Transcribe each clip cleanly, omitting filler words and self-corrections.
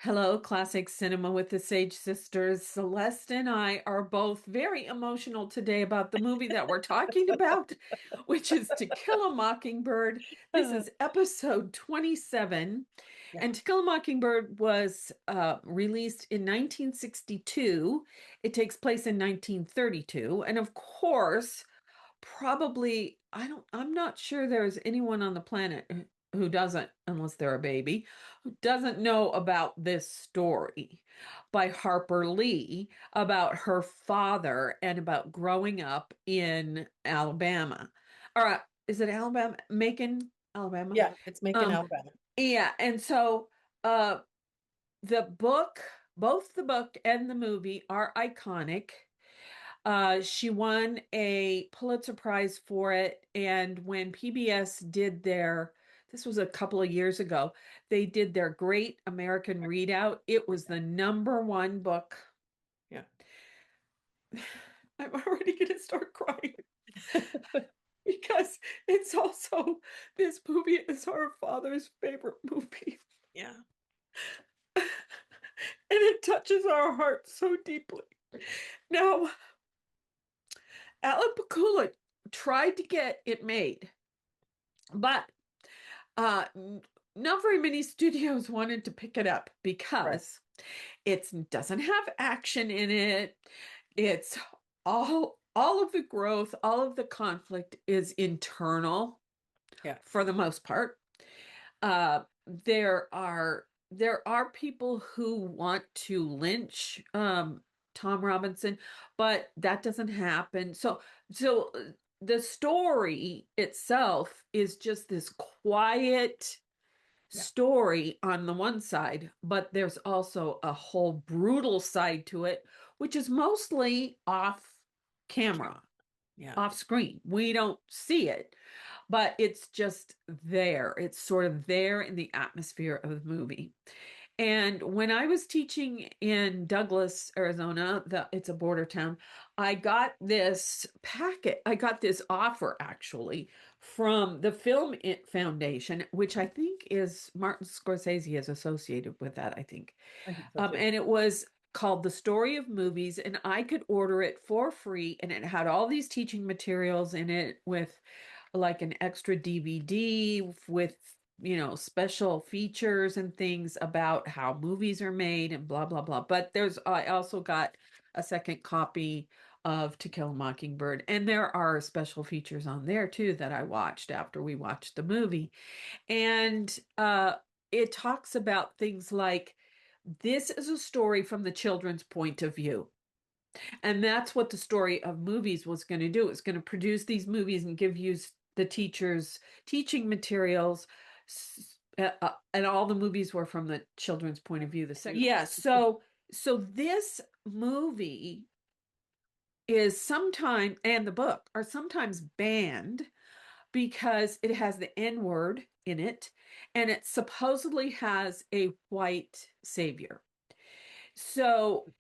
Hello, Classic Cinema with the Sage Sisters. Celeste and I are both very emotional today about the movie that we're talking about, which is To Kill a Mockingbird. This is episode 27. Yeah. And To Kill a Mockingbird was released in 1962. It takes place in 1932. And of course, probably, I'm not sure there's anyone on the planet who doesn't, unless they're a baby, who doesn't know about this story by Harper Lee about her father and about growing up in Alabama. Or is it Alabama? Macon, Alabama? Yeah, it's making Um, Alabama. yeah, and so uh the book, both the book and the movie are iconic. She won a Pulitzer Prize for it. And when PBS did this was a couple of years ago, they did their Great American Readout. It was the number one book. Yeah. I'm already going to start crying because it's also, this movie is our father's favorite movie. Yeah. And it touches our hearts so deeply. Now, Alan Pakula tried to get it made, but uh, not very many studios wanted to pick it up Right. because it doesn't have action in it. It's all of the growth, all of the conflict is internal Yeah. for the most part. There are people who want to lynch Tom Robinson, but that doesn't happen. So the story itself is just this quiet Yeah. story on the one side, but there's also a whole brutal side to it, which is mostly off camera, Yeah. off screen. We don't see it, but it's just there. It's sort of there in the atmosphere of the movie. And when I was teaching in Douglas, Arizona, it's a border town, I got this packet. I got this offer actually from the Foundation, which I think is Martin Scorsese is associated with that, I think. I think so too. And it was called The Story of Movies, and I could order it for free, and it had all these teaching materials in it with like an extra DVD with, special features and things about how movies are made and blah, blah, blah. But I also got a second copy of To Kill a Mockingbird, and there are special features on there too that I watched after we watched the movie. And it talks about things like this is a story from the children's point of view. And that's what the story of movies was going to do. It's going to produce these movies and give you the teachers teaching materials. And all the movies were from the children's point of view. Yeah, so this movie is sometimes, and the book are sometimes banned because it has the N word in it, and it supposedly has a white savior. So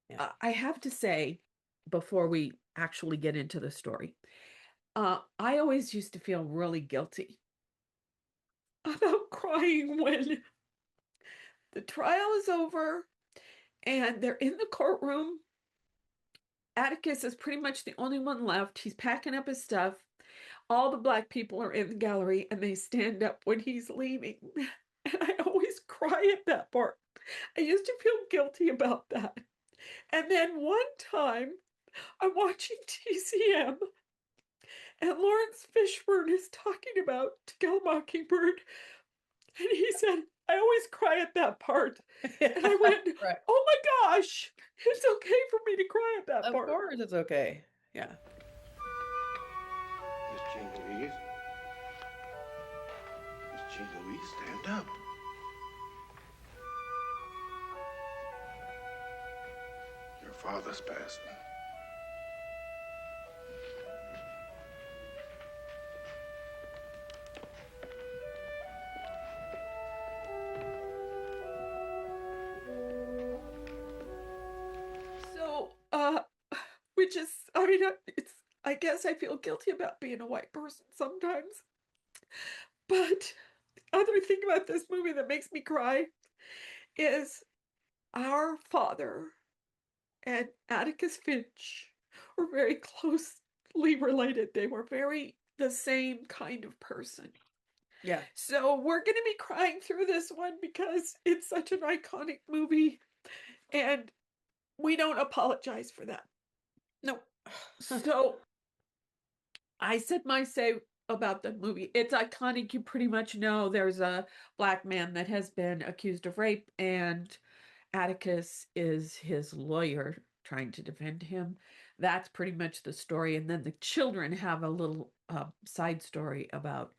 Yeah. I have to say, before we actually get into the story, I always used to feel really guilty about crying when the trial is over and they're in the courtroom. Atticus is pretty much the only one left. He's packing up his stuff. All the black people are in the gallery and they stand up when he's leaving. And I always cry at that part. I used to feel guilty about that. And then one time I'm watching TCM and Lawrence Fishburne is talking about To Kill a Mockingbird. And he said, I always cry at that part. And I went, Right. oh my gosh, it's okay for me to cry at that Of part. course it's okay. Yeah. Miss Jean Louise. Miss Jean Louise, stand up. Your father's passed. So, which is, I guess I feel guilty about being a white person sometimes. But the other thing about this movie that makes me cry is our father and Atticus Finch were very closely related. They were very the same kind of person. Yeah. So we're going to be crying through this one because it's such an iconic movie and we don't apologize for that. No. So I said my say about the movie. It's iconic. You pretty much know there's a black man that has been accused of rape, and Atticus is his lawyer trying to defend him. That's pretty much the story. And then the children have a little side story about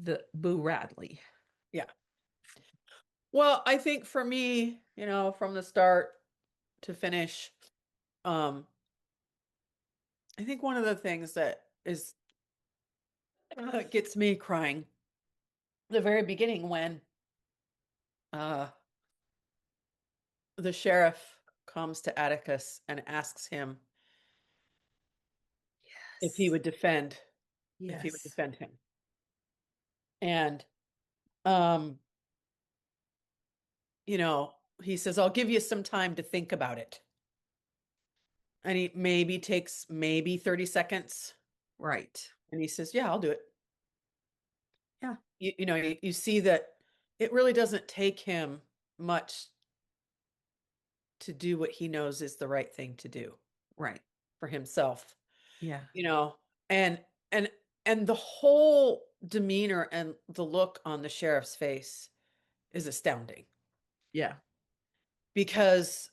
the Boo Radley. Yeah. Well, I think for me, from the start to finish, I think one of the things that is gets me crying the very beginning when uh the sheriff comes to Atticus and asks him if he would defend Yes. him. And um he says, I'll give you some time to think about it. And he maybe takes 30 seconds. Right. And he says, yeah, I'll do it. Yeah. You see that it really doesn't take him much to do what he knows is the right thing to do Right. for himself. Yeah. And and and the whole demeanor and the look on the sheriff's face is astounding. Yeah. Because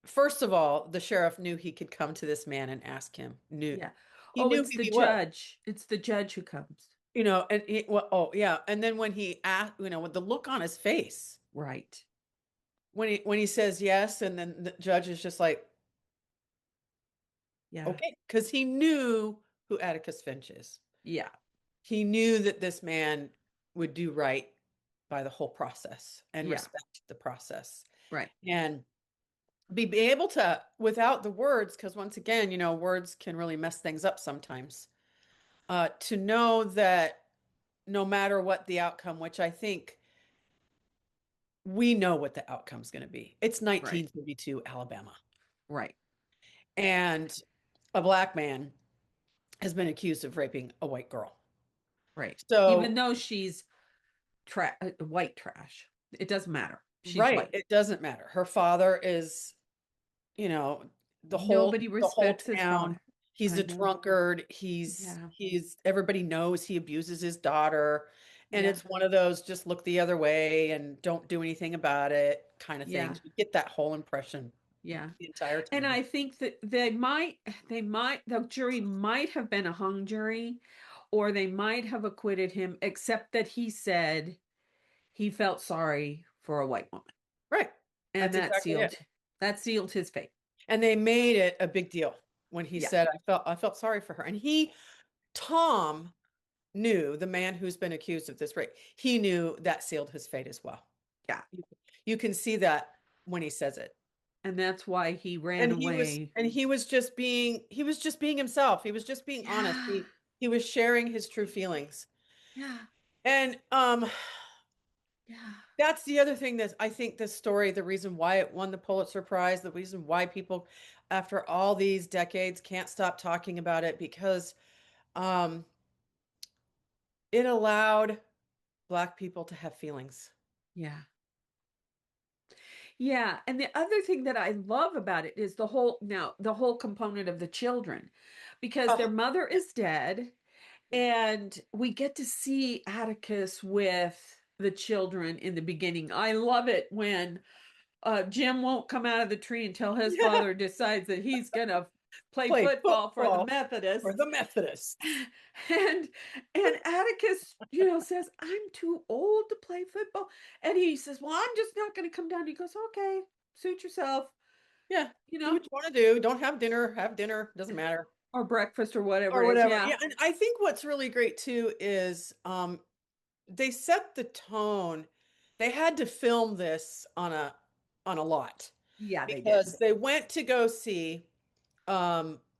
first of all, the sheriff knew he could come to this man and ask him. Yeah. He Oh, knew it's who the he was. judge. It's the judge who comes. And oh yeah, and then when he asked, with the look on his face Right. when he says yes, and then the judge is just like, Yeah. okay, because he knew who Atticus Finch is. Yeah. He knew that this man would do right by the whole process and Yeah. respect the process. Right. And be able to, without the words, because once again, words can really mess things up sometimes, to know that no matter what the outcome, which I think we know what the outcome's going to be. It's Right. 1932 Alabama. Right. And a black man has been accused of raping a white girl. Right. So, even though she's white trash, it doesn't matter. She's right, white. it doesn't matter. Her father is, the whole Nobody respects his town. father. He's I a know. drunkard. Yeah. He's everybody knows he abuses his daughter. And Yeah. it's one of those just look the other way and don't do anything about it kind of Yeah. things. You get that whole impression Yeah. the entire And time. I think that the jury might have been a hung jury, or they might have acquitted him, except that he said he felt sorry for a white woman. Right. And That's exactly it. that sealed his fate. And they made it a big deal when he Yeah. said, I felt sorry for her. And Tom knew, the man who's been accused of this rape, he knew that sealed his fate as well. Yeah. You can see that when he says it. And that's why he ran And away. he was just being himself. He was just being honest. He was sharing his true feelings. Yeah. And Yeah. that's the other thing that I think this story, the reason why it won the Pulitzer Prize, the reason why people after all these decades can't stop talking about it, because it allowed Black people to have feelings. Yeah. Yeah, and the other thing that I love about it is the whole component of the children, because their Oh, mother is dead, and we get to see Atticus with the children in the beginning. I love it when Jim won't come out of the tree until his yeah. father decides that he's gonna play Play football for the football for Methodists. the Methodists. And Atticus, says, I'm too old to play football. And he says, well, I'm just not going to come down. He goes, okay, suit yourself, Yeah. Do what you want to do. Don't have dinner. Have dinner. Doesn't matter. or breakfast or whatever Or it is. whatever. Yeah. Yeah. And I think what's really great too is they set the tone. They had to film this on a lot, Yeah, they did. because they went to go see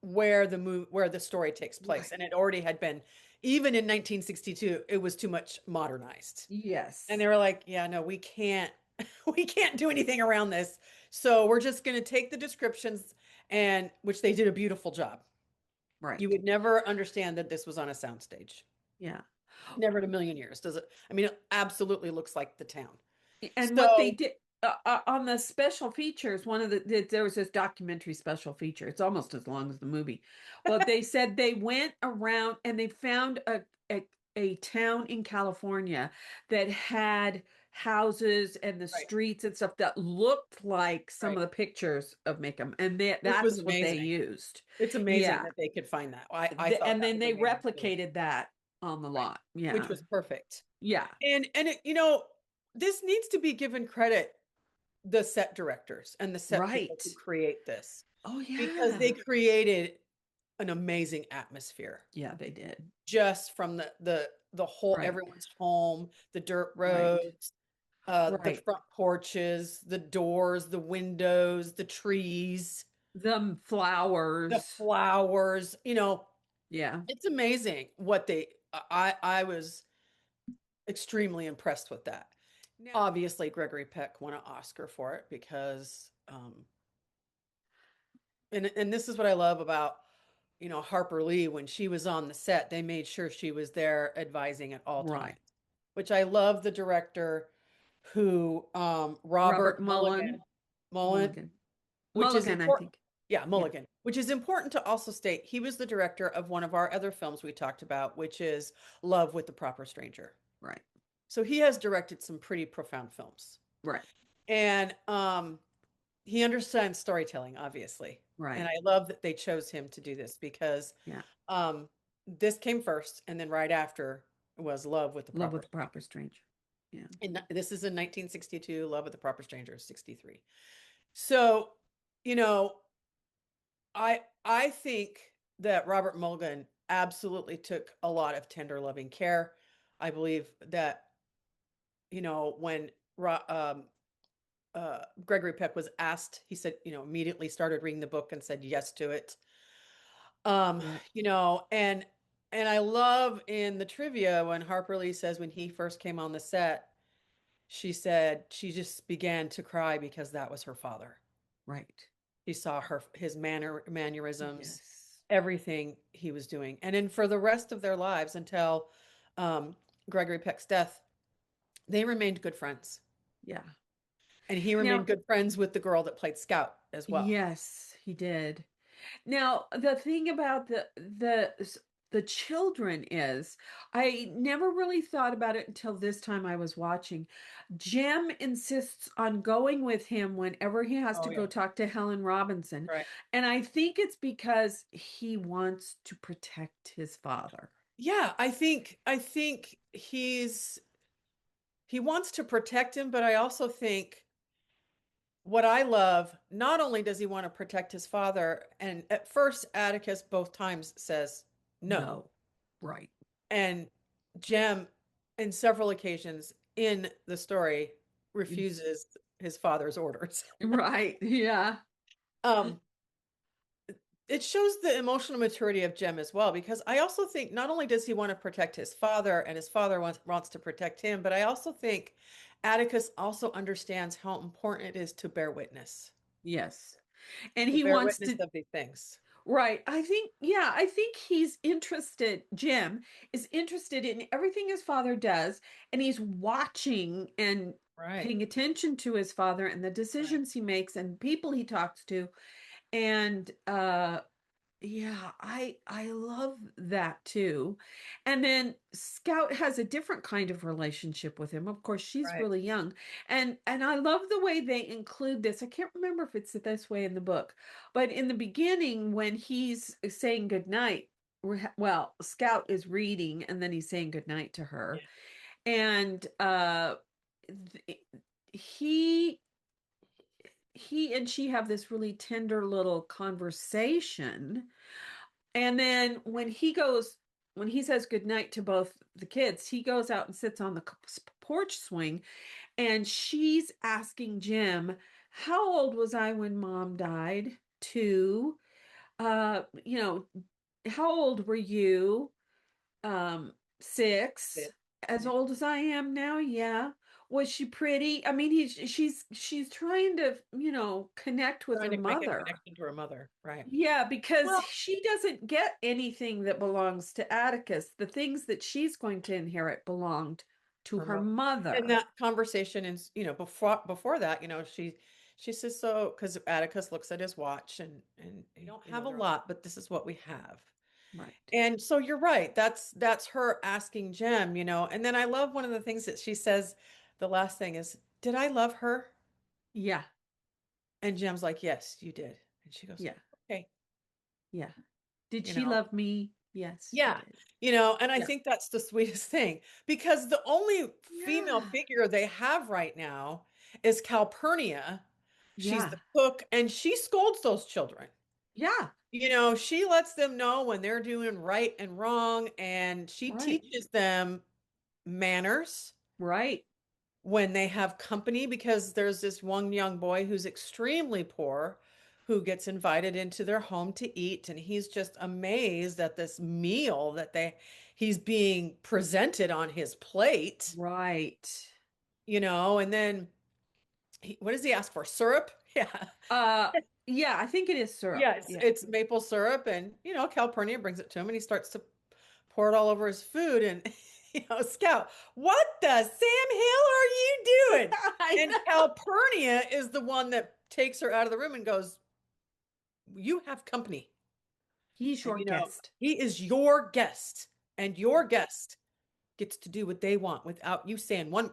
where the story takes place. Right. And it already had been, even in 1962, it was too much modernized. Yes. And they were like, yeah, no, we can't we can't do anything around this. So we're just going to take the descriptions, and which they did a beautiful job. Right. You would never understand that this was on a soundstage. Yeah. Never in a million years. Does it? I mean, it absolutely looks like the town. And what they So, did on the special features, one of there was this documentary special feature. It's almost as long as the movie. Well, they said they went around and they found a town in California that had houses and the right, streets and stuff that looked like some right. of the pictures of Maycomb, and Which was that's what they amazing. used. It's amazing Yeah. that they could find that. I thought And that then was they amazing too. replicated that on the Right. lot. Which Yeah. was perfect. Yeah. And it, this needs to be given credit, the set directors and the set people Right. who create this, Oh because they yeah. created an amazing atmosphere Yeah, they did. just from the whole, Right. everyone's home, the dirt Right. roads, the Right. front porches, the doors, the windows, the trees, The the flowers. flowers. Yeah. It's amazing what I was extremely impressed with that. Now, Obviously, Gregory Peck won an Oscar for it because, and this is what I love about, Harper Lee. When she was on the set, they made sure she was there advising at all times, right. which I love. The director, who, Robert Robert Mullen. Mullen, Mulligan. which is Mulligan, I important. think. Yeah, Yeah. Mulligan, which is important to also state. He was the director of one of our other films we talked about, which is Love with the Proper Stranger. Right. So he has directed some pretty profound films. Right. And he understands storytelling, obviously. And Right. I love that they chose him to do this, because Yeah. um, this came first, and then right after was Love with the Love Proper. with the Proper Stranger. Yeah. And this is in 1962, Love with the Proper Stranger, 63. So, you know, I think that Robert Mulligan absolutely took a lot of tender, loving care. I believe that, when Gregory Peck was asked, he said, immediately started reading the book and said yes to it. Yeah. And I love in the trivia when Harper Lee says when he first came on the set, she said she just began to cry because that was her father. Right. He saw his mannerisms, Yes. everything he was doing. And then for the rest of their lives, until Gregory Peck's death, they remained good friends. Yeah. And he Now, remained good friends with the girl that played Scout as well. yes, he did. Now, the thing about the children is, I never really thought about it until this time I was watching. Jem insists on going with him whenever he has Oh to yeah. go talk to Helen Robinson. Right. And I think it's because he wants to protect his father. Yeah, I think he wants to protect him, but I also think what I love, not only does he want to protect his father, and at first Atticus both times says no. No. Right. And Jem, in several occasions in the story, refuses his father's orders. Right. Yeah. Um, it shows the emotional maturity of Jem as well, because I also think not only does he want to protect his father, and his father wants to protect him, but I also think Atticus also understands how important it is to bear witness, Yes. And to he bear wants witness to. of these things. Right. I think he's interested, Jim is interested in everything his father does, and he's watching and Right. paying attention to his father and the Right. decisions he makes and people he talks to. And yeah, I love that too. And then Scout has a different kind of relationship with him. Of course, she's Right. really young. And I love the way they include this. I can't remember if it's this way in the book, but in the beginning when he's saying goodnight, well, Scout is reading and then he's saying goodnight to her. Yeah. And th- he he and she have this really tender little conversation, and then when he says goodnight to both the kids, he goes out and sits on the porch swing, and she's asking Jim, how old was I when mom died? Two. You know, how old were you? 6. Yeah. As Yeah. old as I am now? Yeah. Was she pretty? I mean, she's trying to, connect with Trying her to make a mother. connection to her mother, right? Yeah, because Well, she doesn't get anything that belongs to Atticus. The things that she's going to inherit belonged to her her mother. And mother. that conversation is, before that, she says, so because Atticus looks at his watch and we don't have a lot, but this is what we have. Right. And so you're right. That's her asking Jem, and then I love one of the things that she says, the last thing is, did I love her? Yeah. And Jem's like, yes, you did. And she goes, Yeah. okay, Yeah. Did you she know, love me? Yes, she yeah, did. and I Yeah. think that's the sweetest thing because the only female Yeah. figure they have right now is Calpurnia. She's Yeah. the cook and she scolds those children. Yeah. She lets them know when they're doing right and wrong, and she Right. teaches them manners Right. when they have company because there's this one young boy who's extremely poor who gets invited into their home to eat, and he's just amazed at this meal that he's being presented on his plate, Right. and then what does he ask for? Syrup? Yeah. Uh, yeah, I think it is syrup. Yeah, it's Yeah. it's maple syrup, and Calpurnia brings it to him, and he starts to pour it all over his food, and Scout, what the Sam Hill are you doing? I And know. Calpurnia is the one that takes her out of the room and goes, "You have company, He's and your guest. he is your guest, and your guest gets to do what they want without you saying one."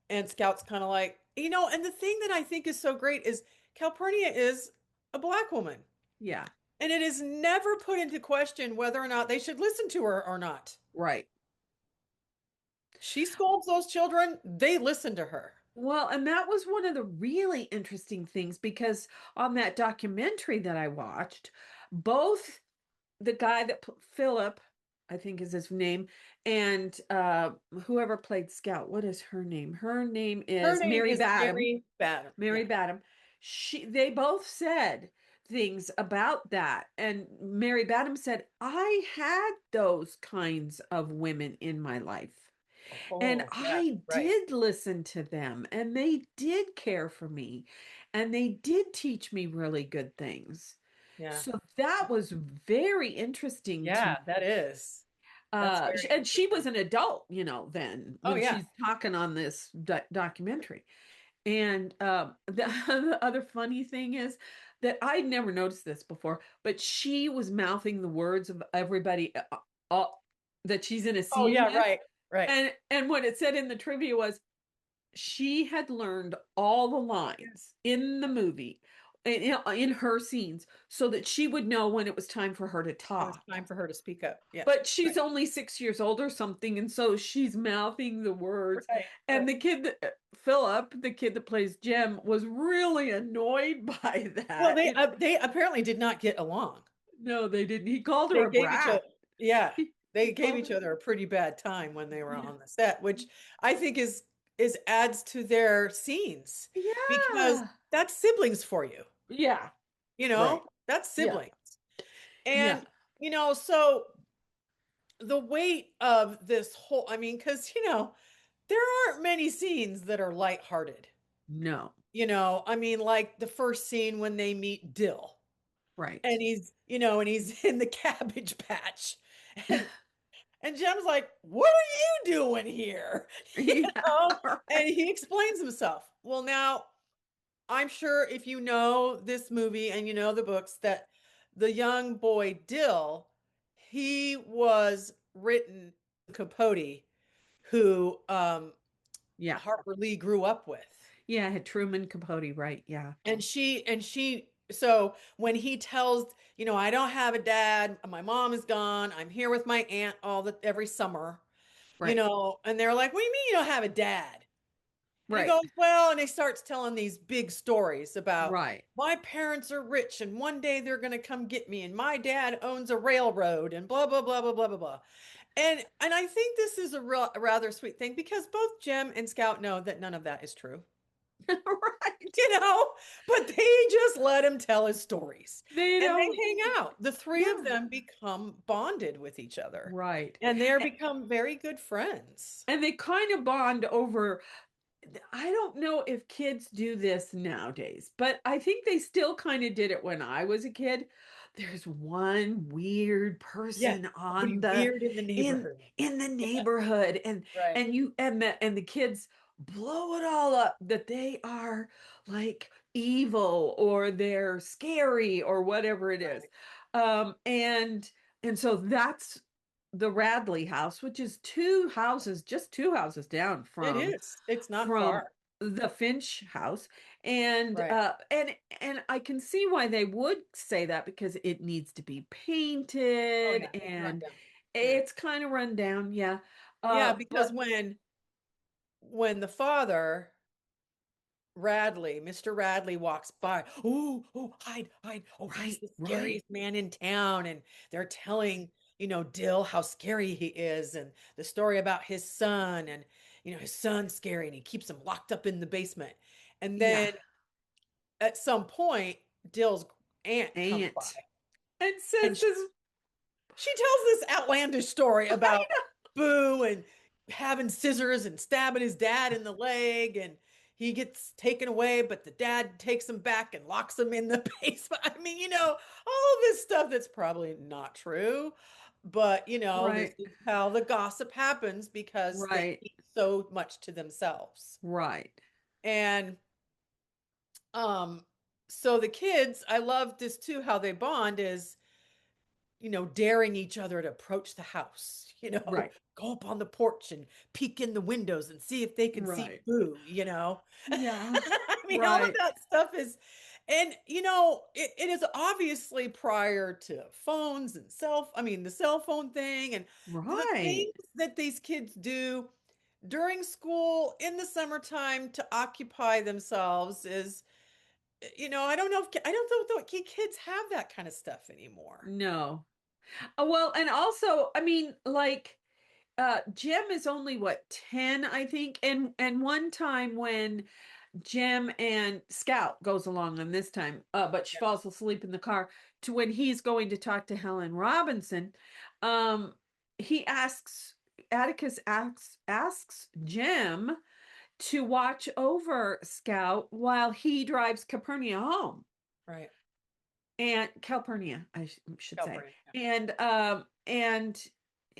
And Scout's kind of like, and the thing that I think is so great is Calpurnia is a black woman. Yeah. And it is never put into question whether or not they should listen to her or not. Right. She scolds those children, they listen to her. Well, and that was one of the really interesting things because on that documentary that I watched, both the guy that Philip, I think is his name, and whoever played Scout, what is her name? Her name Her is name Mary is Badham. Mary Badham. Mary Yeah. Badham. They both said things about that. And Mary Badham said, I had those kinds of women in my life. And Oh, yeah, I right. did listen to them, and they did care for me, and they did teach me really good things. Yeah. So that was very interesting to Yeah, me. that is. That's very And she was interesting. an adult, then Oh, when yeah. she's talking on this documentary. And the, the other funny thing is that I'd never noticed this before, but she was mouthing the words of everybody that she's in a Oh, scene yeah, with. right. Right. And what it said in the trivia was she had learned all the lines in the movie in her scenes so that she would know when it was time for her to It was talk. time for her to speak up. Yes. But Right. she's only 6 years old or something, and so she's mouthing the words. Right. And Right. the kid that Philip, the kid that plays Jem, was really annoyed by Well, that. they apparently did not get along. No, they didn't. He called her They a gave each other, brat. yeah, they He gave called each her, other a pretty bad time when they were yeah, on the set, which I think is adds to their scenes because yeah, that's siblings for you, yeah, right, that's yeah, siblings. yeah, And so the weight of this whole, I mean, because there aren't many scenes that are lighthearted. no, I mean, like the first scene when they meet Dill and right, he's in the cabbage patch. And Jem's like, what are you doing here? You yeah, know? right. And he explains himself. Well, now I'm sure if you know this movie and you know the books, that the young boy Dill, he was written Capote, who Yeah, Harper Lee grew up with. yeah. Had Truman Capote, right? Yeah, And she so when he tells, I don't have a dad, my mom is gone, I'm here with my aunt every summer, right, and they're like, what do you mean you don't have a dad? And he right, goes, well, and he starts telling these big stories about right. my parents are rich and one day they're going to come get me and my dad owns a railroad and blah blah blah blah blah blah blah. And I think this is a rather sweet thing because both Jem and Scout know that none of that is true. Right. you know, but they just let him tell his stories They and don't. they hang out. The three of Yeah. them become bonded with each other Right. and they're become very good friends. And they kind of bond over I don't know if kids do this nowadays, but I think they still kind of did it when I was a kid. There's one weird Yes, person somebody on the weird in the in neighborhood. in the Yeah, neighborhood, right. and the kids blow it all up that they are like evil or they're scary or whatever it is. Right. And so that's the Radley house, which is just two houses down It is. It's not from far. the Finch house. And Right. uh and I can see why they would say that because it needs to be Oh painted yeah, it's run and down. Yeah. it's kind of run down, yeah. Yeah, because But when the father Radley, Mr. Radley walks by. Oh, oh, hide, hide. Oh, he's right, the right, scariest man in town. And they're telling, Dill how scary he is and the story about his son and, his son's scary and he keeps him locked up in the basement. And yeah. then at some point, Dill's aunt comes by Aunt and says and this. she tells this outlandish story I about Boo and having scissors and stabbing his dad in the leg, and he gets taken away, but the dad takes him back and locks him in the basement. I mean, all of this stuff that's probably not true, but this right, is how the gossip happens because they right, keep so much to themselves. right, And um so the kids, I love this too, how they bond is daring each other to approach the house, right, go up on the porch and peek in the windows and see if they can see right. Boo. Yeah, I mean, all of right, that stuff is, and it is obviously prior to phones and the cell phone thing and the right. things that these kids do during school in the summertime to occupy themselves is, I don't know if kids have that kind of stuff anymore. No. Well, and also, I mean, like Jem is only what, 10, I think. And one time when Jem and Scout goes along on this time, but she Yeah, falls asleep in the car to when he's going to talk to Helen Robinson, um, he asks Jem to watch over Scout while he drives Capernia home. right. And Calpurnia, should say. California. Yeah. And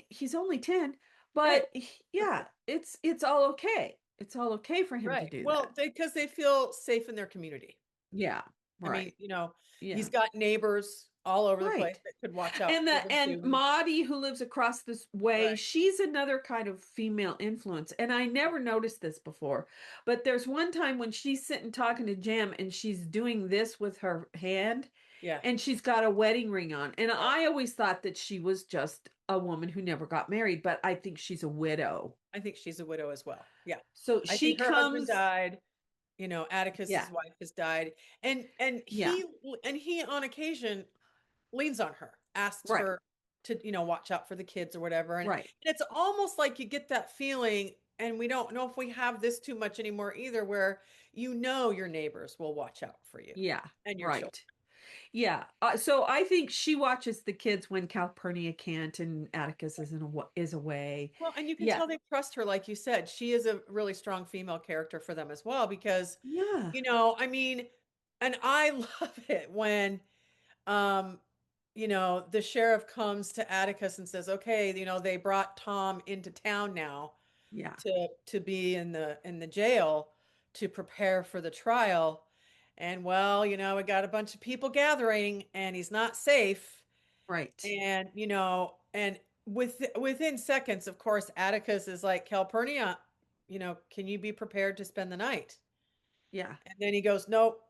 he's only 10, Right. but yeah, it's all okay. It's all okay for him to Right. do Well, that. because they feel safe in their community. Yeah, I mean, right. he's Yeah. got neighbors all over the place Right. that could watch out And for the them and too. Maudie, who lives across this way, Right. she's another kind of female influence. And I Yeah. never noticed this before. But there's one time when she's sitting talking to Jim and she's doing this with her hand Yeah. and she's got a wedding ring on. And Right. I always thought that she was just a woman who never got married, but I think she's a widow. I think she's a widow as well. Yeah. So I she think her husband comes, died. Atticus's yeah, wife has died. And yeah, he on occasion leans on her, asks right, her to, watch out for the kids or whatever. And right, it's almost like you get that feeling, and we don't know if we have this too much anymore either, where your neighbors will watch out for you yeah, and your children. right. Yeah. So I think she watches the kids when Calpurnia can't and Atticus is away. Well, and you can Yeah. tell they trust her, like you said. She is a really strong female character for them as well, because, Yeah. I mean, and I love it when um the sheriff comes to Atticus and says, "Okay, they brought Tom into town now Yeah. to be in the jail to prepare for the trial. And well, we got a bunch of people gathering and he's not safe." Right. And within seconds, of course, Atticus is like, "Calpurnia, can you be prepared to spend the night?" Yeah. And then he goes, "Nope,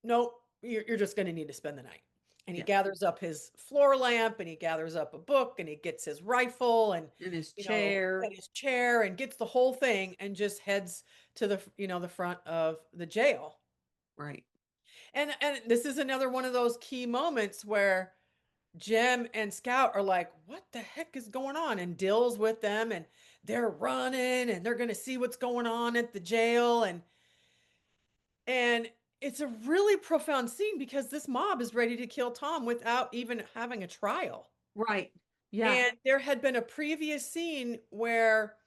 nope, you're just going to need to spend the night." And he Yeah. gathers up his floor lamp and he gathers up a book and he gets his rifle and, In his chair. and his chair and gets the whole thing and just heads to the front of the jail. Right. And this is another one of those key moments where Jem and Scout are like, "What the heck is going on?" And Dill's with them and they're running and they're going to see what's going on at the jail. And it's a really profound scene because this mob is ready to kill Tom without even having a trial. Right. Yeah. And there had been a previous scene where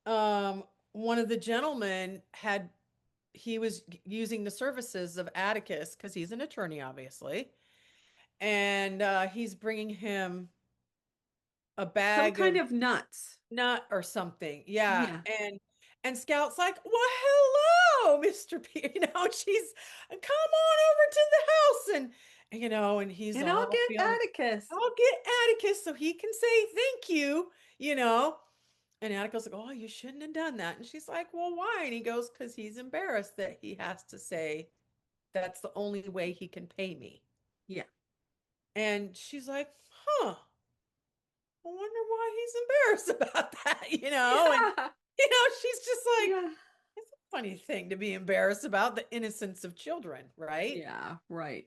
um one of the gentlemen he was using the services of Atticus because he's an attorney, obviously. And he's bringing him a Some bag kind of of nuts. nut or something. Yeah. Yeah. And Scout's like, well, hello, Mr. P. She's come on over to the house. And he's And I'll all get feeling, Atticus. I'll get Atticus so he can say thank you, you know. And Atticus like, oh, you shouldn't have done that. And she's like, well, why? And he goes, because he's embarrassed that he has to say that's the only way he can pay me. Yeah. And she's like, huh, I wonder why he's embarrassed about that, And, she's just like, Yeah. it's a funny thing to be embarrassed about, the innocence of children, right? Yeah, right.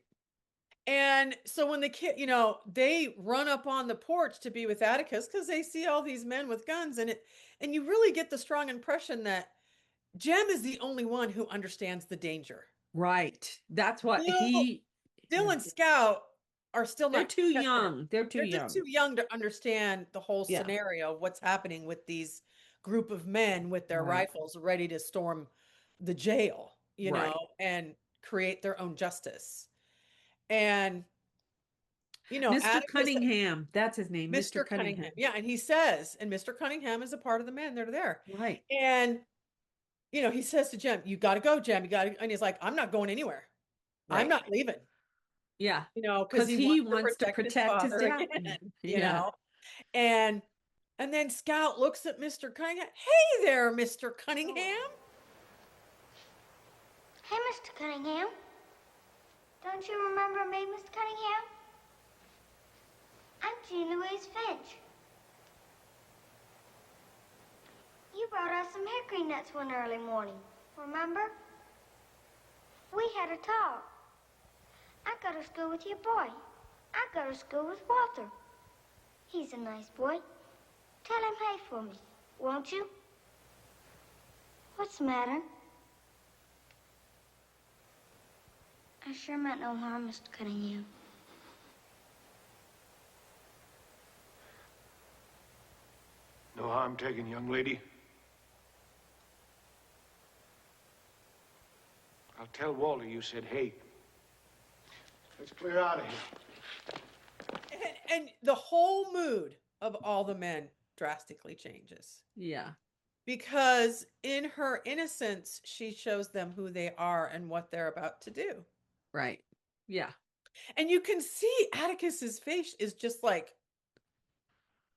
And so when the kid, they run up on the porch to be with Atticus because they see all these men with guns and you really get the strong impression that Jem is the only one who understands the danger. Right. That's what Dill and Scout are still they're not too catching it. young. They're too They're young. just too young to understand the whole Yeah. scenario, what's happening with these group of men with their Right. rifles ready to storm the jail, Right. and create their own justice. And Mr. Atticus, Cunningham, that's his name, Mr. Cunningham. Yeah, and Mr. Cunningham is a part of the men that are there. Right. And he says to Jem, you got to go, Jem. You got to, and he's like, I'm not going anywhere. Right. I'm not leaving. Yeah. Because he wants to protect his dad. again, Yeah. And then Scout looks at Mr. Cunningham. Hey there, Mr. Cunningham. Hey, Mr. Cunningham. Don't you remember me, Mr. Cunningham? I'm Jean Louise Finch. You brought us some hickory nuts one early morning, remember? We had a talk. I go to school with your boy. I go to school with Walter. He's a nice boy. Tell him hey for me, won't you? What's the matter? I sure meant no harm, Mr. Cunningham. No harm taken, young lady. I'll tell Walter you said hey. Let's clear out of here. And the whole mood of all the men drastically changes. Yeah. Because in her innocence, she shows them who they are and what they're about to do. Right. Yeah. And you can see Atticus's face is just like,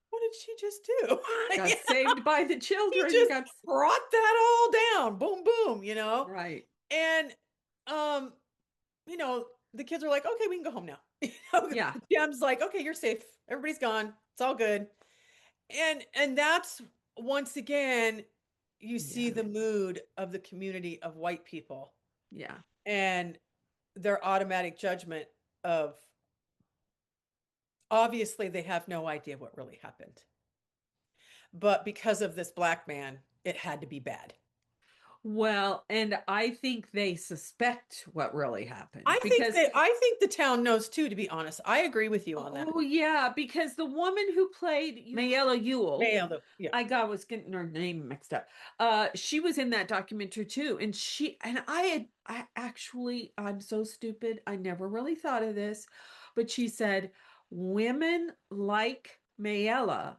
what did she just do? Got saved by the children. He just brought that all down. Boom, boom, Right. And, the kids are like, okay, we can go home now. Yeah. Jem's like, okay, you're safe. Everybody's gone. It's all good. And that's, once again, you see the mood of the community of white people. Yeah. And their automatic judgment of, obviously they have no idea what really happened. But because of this black man, it had to be bad. Well, and I think they suspect what really happened. I think the town knows too, to be honest. I agree with you on that. Oh yeah, because the woman who played Mayella Ewell, yeah. I was getting her name mixed up. She was in that documentary too, and I'm so stupid. I never really thought of this, but she said women like Mayella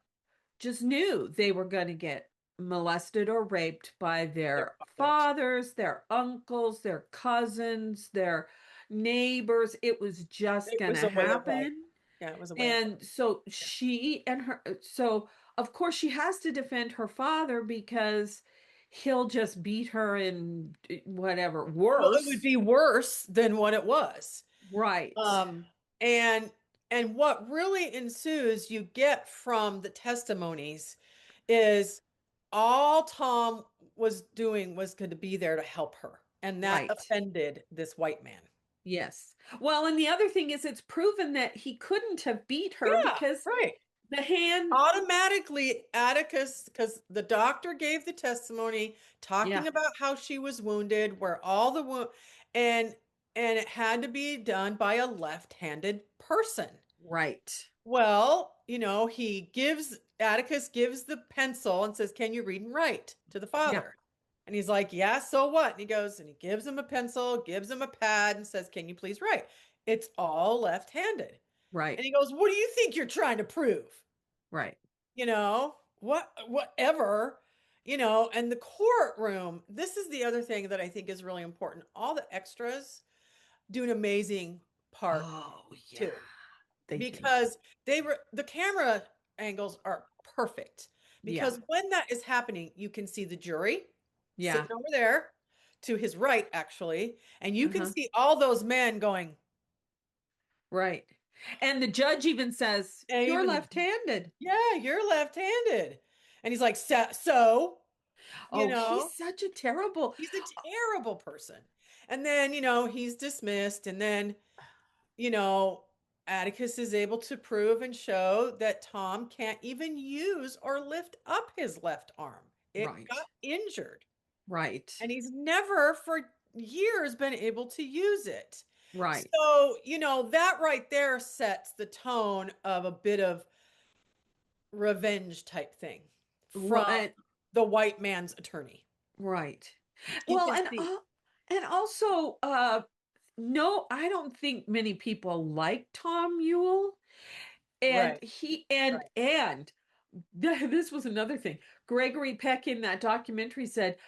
just knew they were going to get molested or raped by their fathers, their uncles, their cousins, their neighbors. It was just going to happen. Yeah, it was a way. And so so of course she has to defend her father because he'll just beat her and whatever, worse. Well, it would be worse than what it was. Right. And what really ensues, you get from the testimonies, is all Tom was doing was going to be there to help her. And that offended this white man. Yes. Well, and the other thing is it's proven that he couldn't have beat her because the hand automatically, Atticus, because the doctor gave the testimony talking about how she was wounded, where all the wound, and it had to be done by a left-handed person. Right. Well, Atticus gives the pencil and says, can you read and write to the father? And he's like, yeah, so what? And he goes and he gives him a pencil, gives him a pad, and says, can you please write? It's all left-handed. Right. And he goes, what do you think you're trying to prove? Right. Whatever, and the courtroom. This is the other thing that I think is really important. All the extras do an amazing part Oh, yeah. too, They do. because the camera angles are perfect. Yeah. Because when that is happening, you can see the jury Yeah. sitting over there to his right, actually, and you can Uh-huh. see all those men going, Right. And the judge even says, and "You're even, left-handed." yeah, you're left-handed. And he's like, so, you Oh, know, he's such a terrible. he's a terrible person. And then, he's dismissed. And then, you know, Atticus is able to prove and show that Tom can't even use or lift up his left arm. It Right. got injured. Right. And he's never for years been able to use it. Right. So, that right there sets the tone of a bit of revenge type thing from Right. the white man's attorney. Right. You Well, can see. and also no, I don't think many people like Tom Yule. And Right. he and this was another thing. Gregory Peck in that documentary said,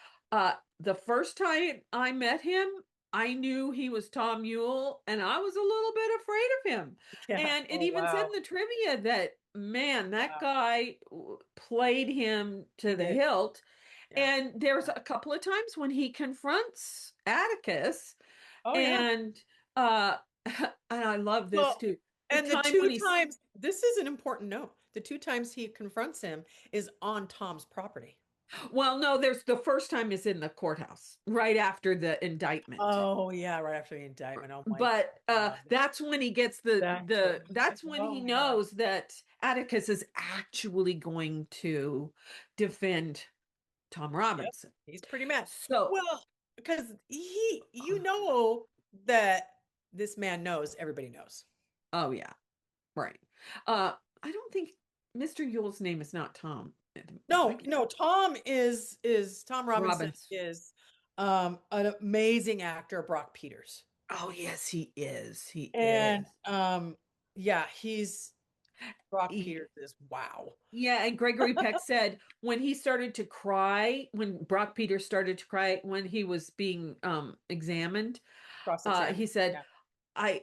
the first time I met him, I knew he was Tom Yule, and I was a little bit afraid of him. Yeah. And it Oh, even said wow. in the trivia that, man, that Wow. guy played him He to the did. hilt. Yeah. And there's Yeah. a couple of times when he confronts Atticus, Oh, yeah. and uh, and I love this Well, too. The and the time two when he's times, this is an important note. The two times he confronts him is on Tom's property. Well, no, there's the first time is in the courthouse, right after the indictment. Oh, yeah, right after the indictment. Oh my But God. that's when he gets That's right. that's when Oh he my God. knows that Atticus is actually going to defend Tom Yep. Robinson. He's pretty mad. So, Well, because that this man knows everybody knows. oh yeah, right. I don't think Mr. Yule's name is not Tom. No, no, Tom Robinson Robbins. is an amazing actor, Brock Peters. Oh yes, he is. He And is. yeah, he's Brock He, Peters is wow. Yeah, and Gregory Peck said when he started to cry, when Brock Peters started to cry when he was being examined, Cross-examined. he said, Yeah.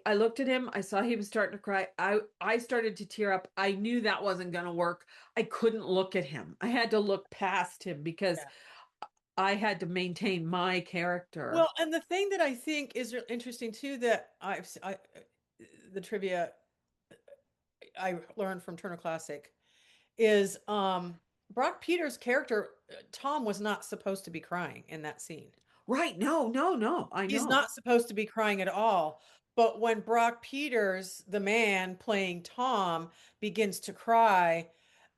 I looked at him, I saw he was starting to cry. I started to tear up. I knew that wasn't going to work. I couldn't look at him. I had to look past him because Yeah. I had to maintain my character. Well, and the thing that I think is interesting too that the trivia I learned from Turner Classic is Brock Peters' character Tom was not supposed to be crying in that scene. Right. No, no, no. I He's know. not supposed to be crying at all. But when Brock Peters, the man playing Tom, begins to cry,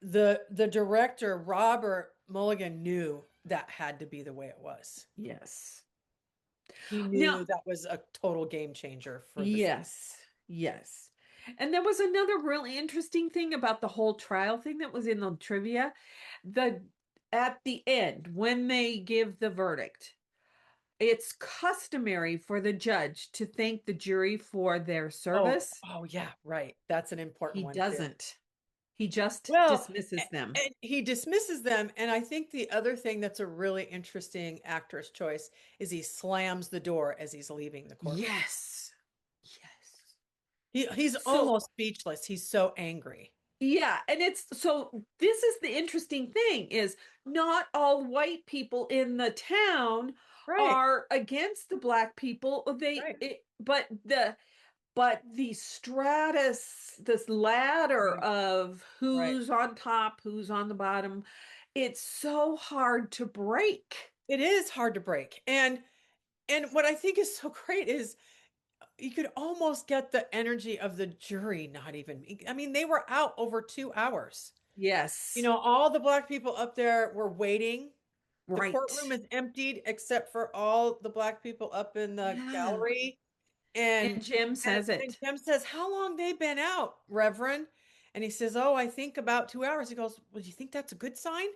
the director Robert Mulligan knew that had to be the way it was. Yes. He Now, knew that was a total game changer for the scene. yes. Yes. And there was another really interesting thing about the whole trial thing that was in the trivia. The At the end, when they give the verdict, it's customary for the judge to thank the jury for their Oh, service. oh yeah, right. That's an important He one too. doesn't. He just Well, dismisses them. and he dismisses them. And I think the other thing that's a really interesting actor's choice is he slams the door as he's leaving the courtroom. Yes. Yes. He's So, almost speechless. He's so angry. yeah, and it's so this is the interesting thing is not all white people in the town Right, are against the black people. right, But the stratus, this ladder right, of right. who's on top, who's on the bottom, it's so hard to break. It is hard to break. And what I think is so great is you could almost get the energy of the jury not even. I mean, they were out over 2 hours. Yes. All the black people up there were waiting. The courtroom Right. is emptied except for all the black people up in the Yeah. gallery. And And Jim says and it. Jim says, "How long they been out, Reverend?" And he says, "Oh, I think about 2 hours." He goes, "Well, do you think that's a good sign?"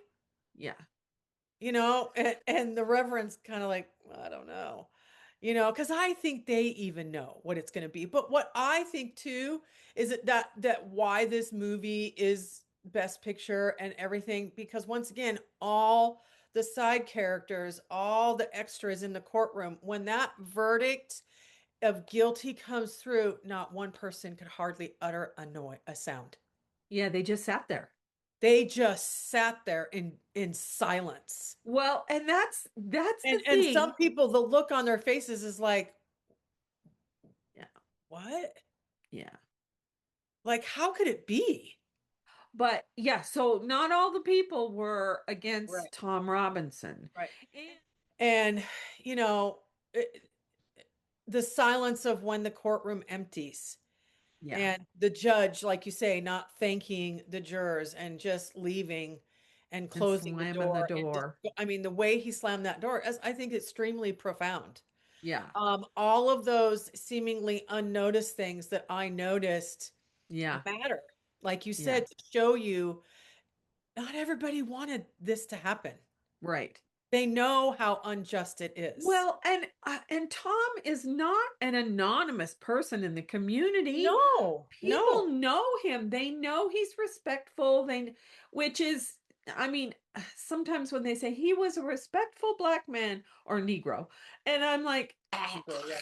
Yeah. and the Reverend's kind of like, "Well, I don't know, because I think they even know what it's going to be. But what I think too is that why this movie is Best Picture and everything, because once again, all the side characters, all the extras in the courtroom, when that verdict of guilty comes through, not one person could hardly utter a sound. Yeah, they just sat there. They just sat there in silence. Well, and that's the And some thing. people, the look on their faces is like, Yeah. what? Yeah. Like, how could it be? But yeah, so not all the people were Right, against Tom Robinson. right. And And, you know, it, the silence of when the courtroom empties yeah, and the judge, like you say, not thanking the jurors and just leaving and and closing the slamming the door. And just, door. I mean, the way he slammed that door, is, I think, extremely profound. Yeah. All of those seemingly unnoticed things that I noticed Yeah. matter. Like you Yeah. said, to show you not everybody wanted this to happen. Right. They know how unjust it is. Well, and Tom is not an anonymous person in the community. No, People no. know him. They know he's respectful. Which is, I mean, sometimes when they say he was a respectful black man or Negro, and I'm like, Negro, yeah.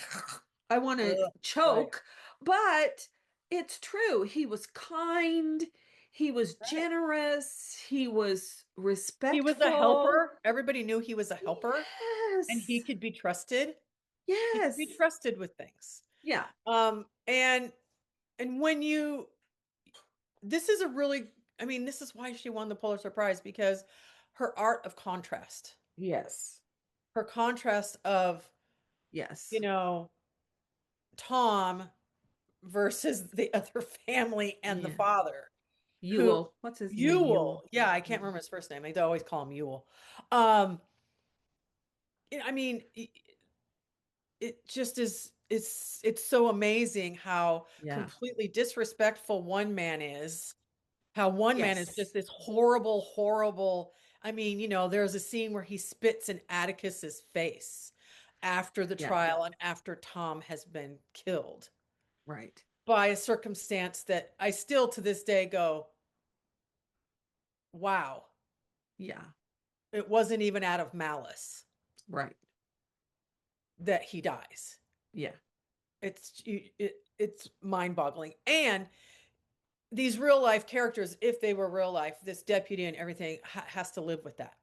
I want to Ugh, right, choke, but it's true. He was kind. He was right. generous. He was He was a respectful. helper. Everybody knew he was a helper and he Yes. could be trusted. He could be Yes. trusted with things. Yeah. And when you this is a really, I mean, this is why she won the Pulitzer Prize, because her art of contrast, Yes. her contrast of, you Yes. know, Tom versus the other family and the Yeah. father, who Yule. What's his name? Ewell. Yule. Yeah, I Yeah. can't remember his first name. They always call him Ewell. Um, I mean, it just is, it's so amazing how Yeah. completely disrespectful one man is, how one man is just Yes. this horrible, horrible. I mean, there's a scene where he spits in Atticus's face after the Yeah. trial and after Tom has been killed Right. by a circumstance that I still to this day go, wow, Yeah. it wasn't even out of malice Right. that he dies. Yeah. It's mind-boggling. And these real life characters, if they were real life, this deputy and everything has to live with that,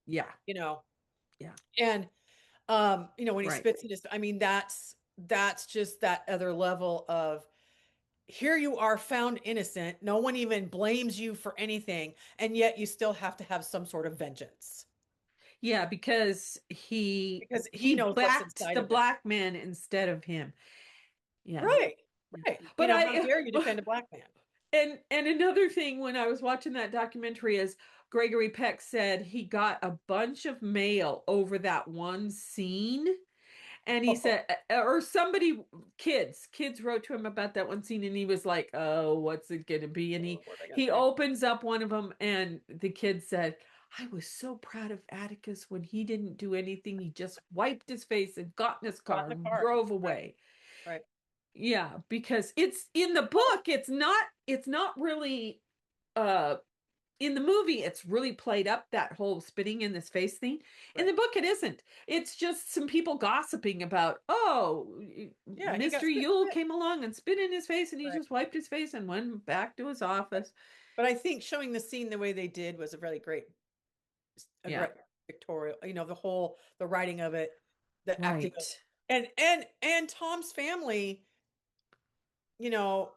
Yeah. you know. Yeah. And when he Right. spits in his, I mean, that's just that other level of, here you are found innocent, no one even blames you for anything, and yet you still have to have some sort of vengeance Yeah, because because he he knows what's backed inside the of them. black man instead of him. Yeah. Right, Yeah. right. But How I dare you defend a black man? and another thing when I was watching that documentary is Gregory Peck said he got a bunch of mail over that one scene. And he said, or somebody, kids wrote to him about that one scene, and he was like, "Oh, what's it gonna be?" And What are they gonna he say? opens up one of them, and the kid said, "I was so proud of Atticus when he didn't do anything. He just wiped his face and got in his Got car in the and car. drove Right, away." right. Yeah, because it's in the Well, book. It's not really. In the movie, it's really played up that whole spitting in his face thing. In right. the book, it isn't. It's just some people gossiping about, oh, Yeah, he got Mr. spit. Yule came along and spit in his face, and he Right. just wiped his face and went back to his office. But I think showing the scene the way they did was a Yeah, great pictorial, the writing of it, the acting of right. it. And Tom's family,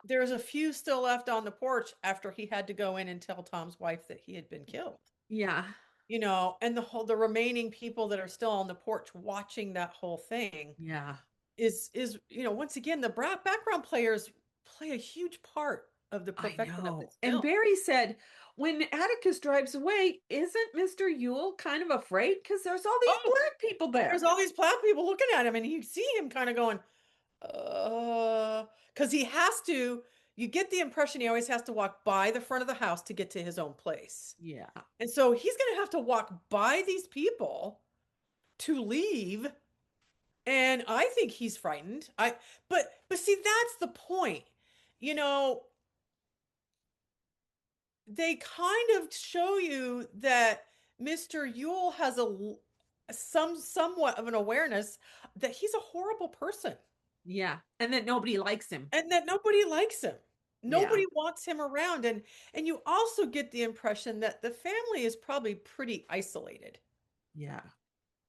there's a few still left on the porch after he had to go in and tell Tom's wife that he had been killed. Yeah, And the remaining people that are still on the porch watching that whole thing yeah. is once again, the background players play a huge part of the I perfection of know. this And film. Barry said, when Atticus drives away, isn't Mr. Yule kind of afraid? Because there's all these Oh, black people there's there. all these black people looking at him, and you see him kind of going, because he has to, you get the impression he always has to walk by the front of the house to get to his own place. Yeah. And so he's going to have to walk by these people to leave. And I think he's frightened. But see, that's the point. You know, they kind of show you that Mr. Yule has somewhat of an awareness that he's a horrible person Yeah. And that nobody likes him. and that nobody likes him. Nobody Yeah. wants him around. And you also get the impression that the family is probably pretty isolated. Yeah.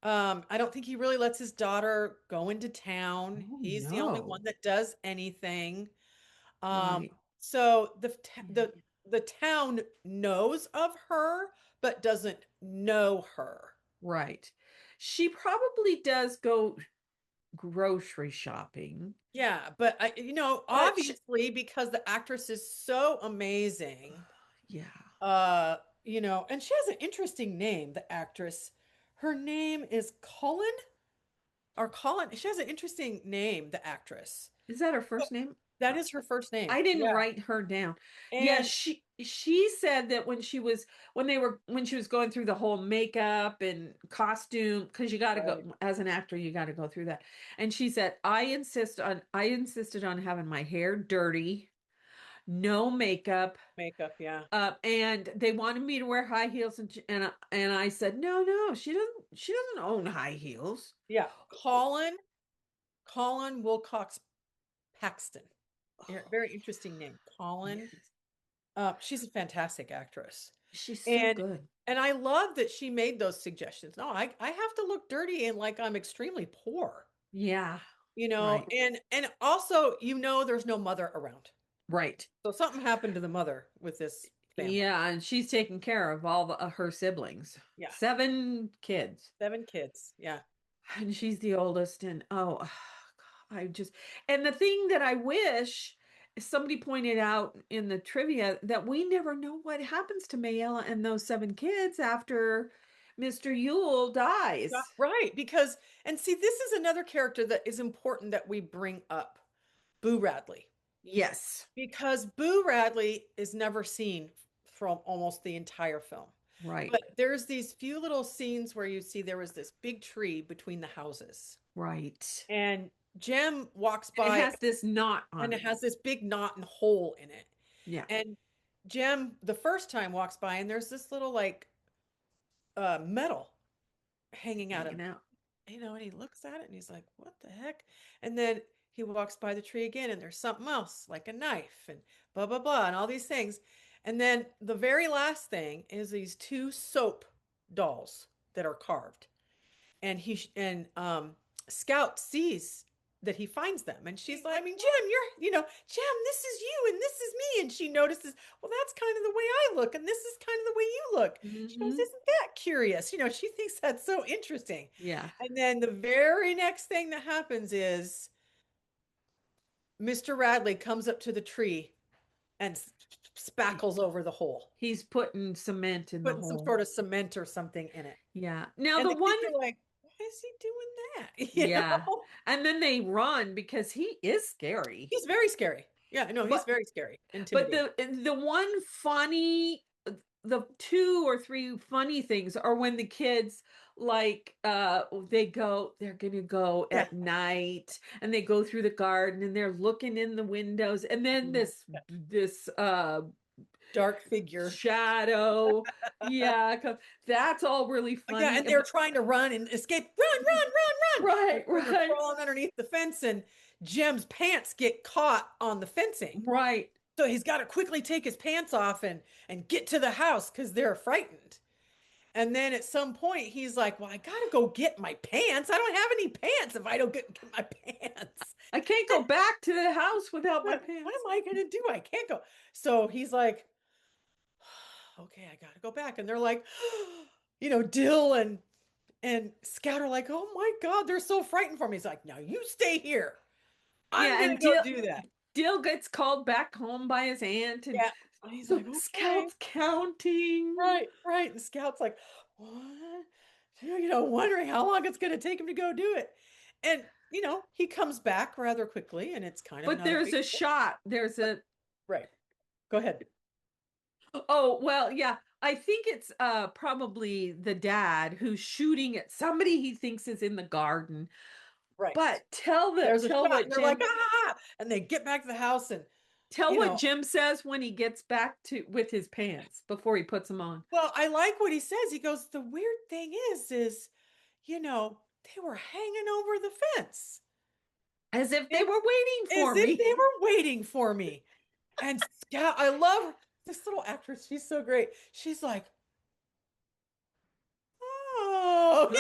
I don't think he really lets his daughter go into town. Oh, He's the only no. one that does anything. Right. So the town knows of her, but doesn't know her. Right. She probably does go grocery shopping. Yeah, but But obviously because the actress is so amazing, yeah. and she has an interesting name, the actress. Her name is Colin. She has an interesting name, the actress. Is that her first name? That is her first name. I didn't Yeah. write her down. Yeah, And she said that when she was going through the whole makeup and costume, because you got to Right. go as an actor, you got to go through that. And she said, I insisted on having my hair dirty, no makeup, makeup, yeah. and they wanted me to wear high heels, and I said, no, she doesn't own high heels. Yeah. Colin Wilcox Paxton. Yeah, very interesting name. Colin. Yes. She's a fantastic actress. She's so good. And I love that she made those suggestions. No, I have to look dirty and like I'm extremely poor. Yeah. Right. And also, there's no mother around. Right. So something happened to the mother with this family. Yeah, and she's taking care of all her siblings. Yeah. 7 kids. 7 kids. Yeah. And she's the oldest. And and the thing that I wish somebody pointed out in the trivia that we never know what happens to Mayella and those 7 kids after Mr. Yule dies. Right. And see, this is another character that is important that we bring up. Boo Radley. Yes. Because Boo Radley is never seen from almost the entire film. Right. But there's these few little scenes where you see there was this big tree between the houses. Right. And Jem walks by. And it has this knot on and it. it has this big knot and hole in it. Yeah. And Jem, the first time, walks by and there's this little metal hanging out. And he looks at it and he's like, what the heck? And then he walks by the tree again and there's something else, like a knife and blah, blah, blah, and all these things. And then the very last thing is these 2 soap dolls that are carved. And Scout sees that he finds them. And she's like, Jem, Jem, this is you and this is me. And she notices, well, that's kind of the way I look. And this is kind of the way you look. Mm-hmm. She goes, isn't that curious? She thinks that's so interesting. Yeah. And then the very next thing that happens is Mr. Radley comes up to the tree and spackles over the hole. He's putting cement in the hole. Putting some sort of cement or something in it. Yeah. Now and the one kids are like, why is he doing that? Yeah. And then they run because he is scary. He's very scary. Yeah, no, he's very scary. But the one funny, the 2 or 3 funny things are when the kids they're gonna go at night and they go through the garden and they're looking in the windows and then this dark figure shadow. Yeah, that's all really funny. Yeah, and they're trying to run and escape. Run. Right. They're crawling underneath the fence and Jem's pants get caught on the fencing. Right. So he's got to quickly take his pants off and get to the house because they're frightened. And then at some point he's like, well, I got to go get my pants. I don't have any pants if I don't get my pants. I can't go back to the house without my pants. What am I going to do? I can't go. So he's like, okay, I got to go back. And they're like, Dill and Scout are like, oh my God, they're so frightened for me. He's like, now you stay here. I'm going to go do that. Dill gets called back home by his aunt. And he's like, okay. Scout's counting. Right. And Scout's like, what? Wondering how long it's going to take him to go do it. And, he comes back rather quickly and it's kind of. But there's a shot. There's a Right. Go ahead. Oh, well, yeah. I think it's probably the dad who's shooting at somebody he thinks is in the garden. Right. But There's a tell shot, what and they're like, Jim ah, and they get back to the house, and tell you what know, Jim says when he gets back to with his pants before he puts them on. well, I like what he says. He goes, the weird thing is, they were hanging over the fence. As if they It's were waiting as for if me. they were waiting for me. And Scout, I love her. This little actress. She's so great. She's like, oh, and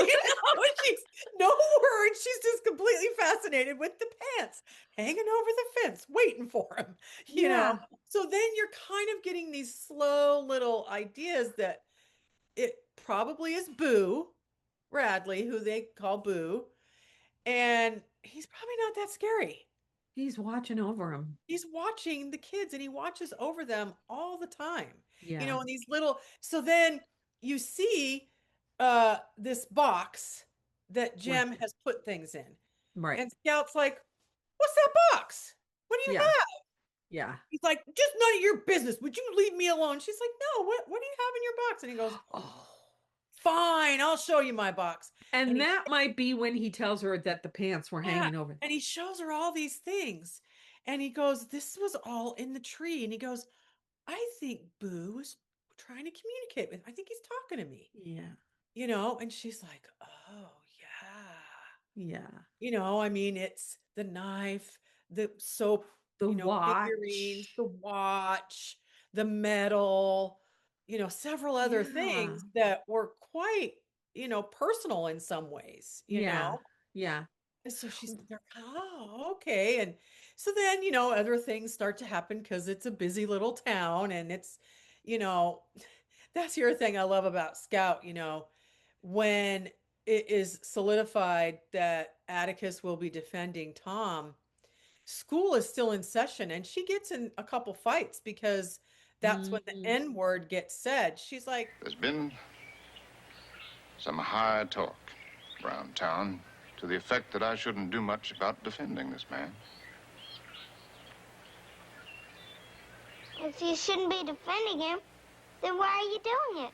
she's no words. She's just completely fascinated with the pants hanging over the fence, waiting for him. Yeah. So then you're kind of getting these slow little ideas that it probably is Boo Radley, who they call Boo, and he's probably not that scary. He's watching over him. He's watching the kids and he watches over them all the time. Yeah. And these little, so then you see this box that Right. Jem has put things in. Right. And Scout's like, "What's that box? What do you Yeah. have?" Yeah. He's like, "Just none of your business. Would you leave me alone?" She's like, "No, what do you have in your box?" And he goes, Oh. "Fine, I'll show you my box." And And he that might be when he tells her that the pants were Yeah. hanging over. And he shows her all these things. And he goes, "This was all in the tree." And he goes, "I think Boo was trying to communicate with me. I think he's talking to me." Yeah. And she's like, "Oh, yeah." Yeah. I mean, it's the knife, the soap, The figurines, watch. the watch, the medal, several other Yeah. things that were quite, personal in some ways. Yeah. Yeah. And so they're, oh, okay. And so then, other things start to happen because it's a busy little town and you know, that's the other thing I love about Scout, when it is solidified that Atticus will be defending Tom, school is still in session and she gets in a couple fights because that's when the Mhm. N word gets said. She's like, There's been some high talk around town to the effect that I shouldn't do much about defending this man. If you shouldn't be defending him, then why are you doing it?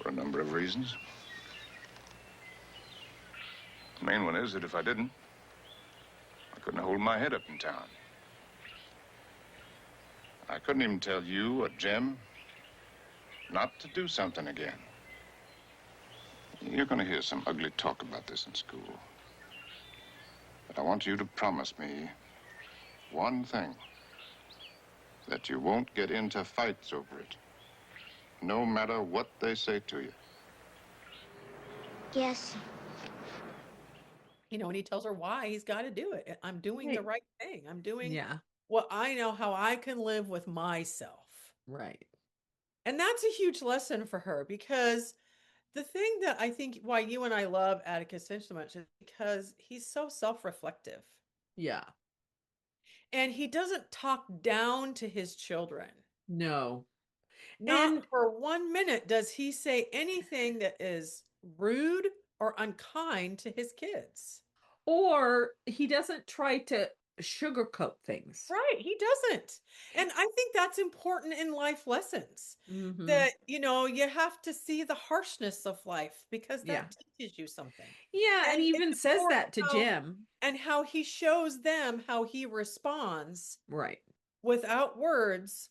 For a number of reasons. The main one is that if I didn't, I couldn't hold my head up in town. I couldn't even tell you or Jem not to do something again. You're going to hear some ugly talk about this in school. But I want you to promise me one thing, that you won't get into fights over it, no matter what they say to you. Yes. and he tells her why he's got to do it. I'm doing the right thing. I'm doing Yeah. what I know how I can live with myself. Right. And that's a huge lesson for her because the thing that I think why you and I love Atticus Finch so much is because he's so self-reflective Yeah. and he doesn't talk down to his children. No. Not And for 1 minute does he say anything that is rude or unkind to his kids. or he doesn't try to sugarcoat things. Right, he doesn't. And I think that's important in life lessons Mm-hmm. that, you have to see the harshness of life because Yeah. that teaches you something. Yeah, and And he it's even says important that to how Jim. and how he shows them how he responds Right. without words.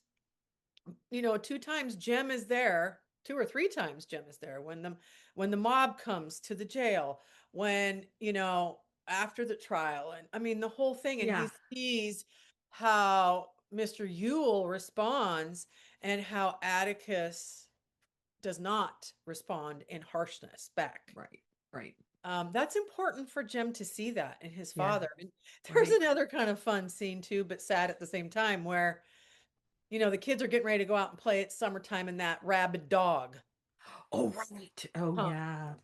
2 times Jem is there, 2 or 3 times Jem is there when the mob comes to the jail, when, after the trial, and I mean the whole thing, and he Yeah. sees how Mr. Yule responds and how Atticus does not respond in harshness back. Right. Right. That's important for Jem to see that in his Yeah. father. And there's Right. another kind of fun scene too, but sad at the same time, where the kids are getting ready to go out and play. It's summertime and that rabid dog. Oh, right. Oh, Huh. yeah.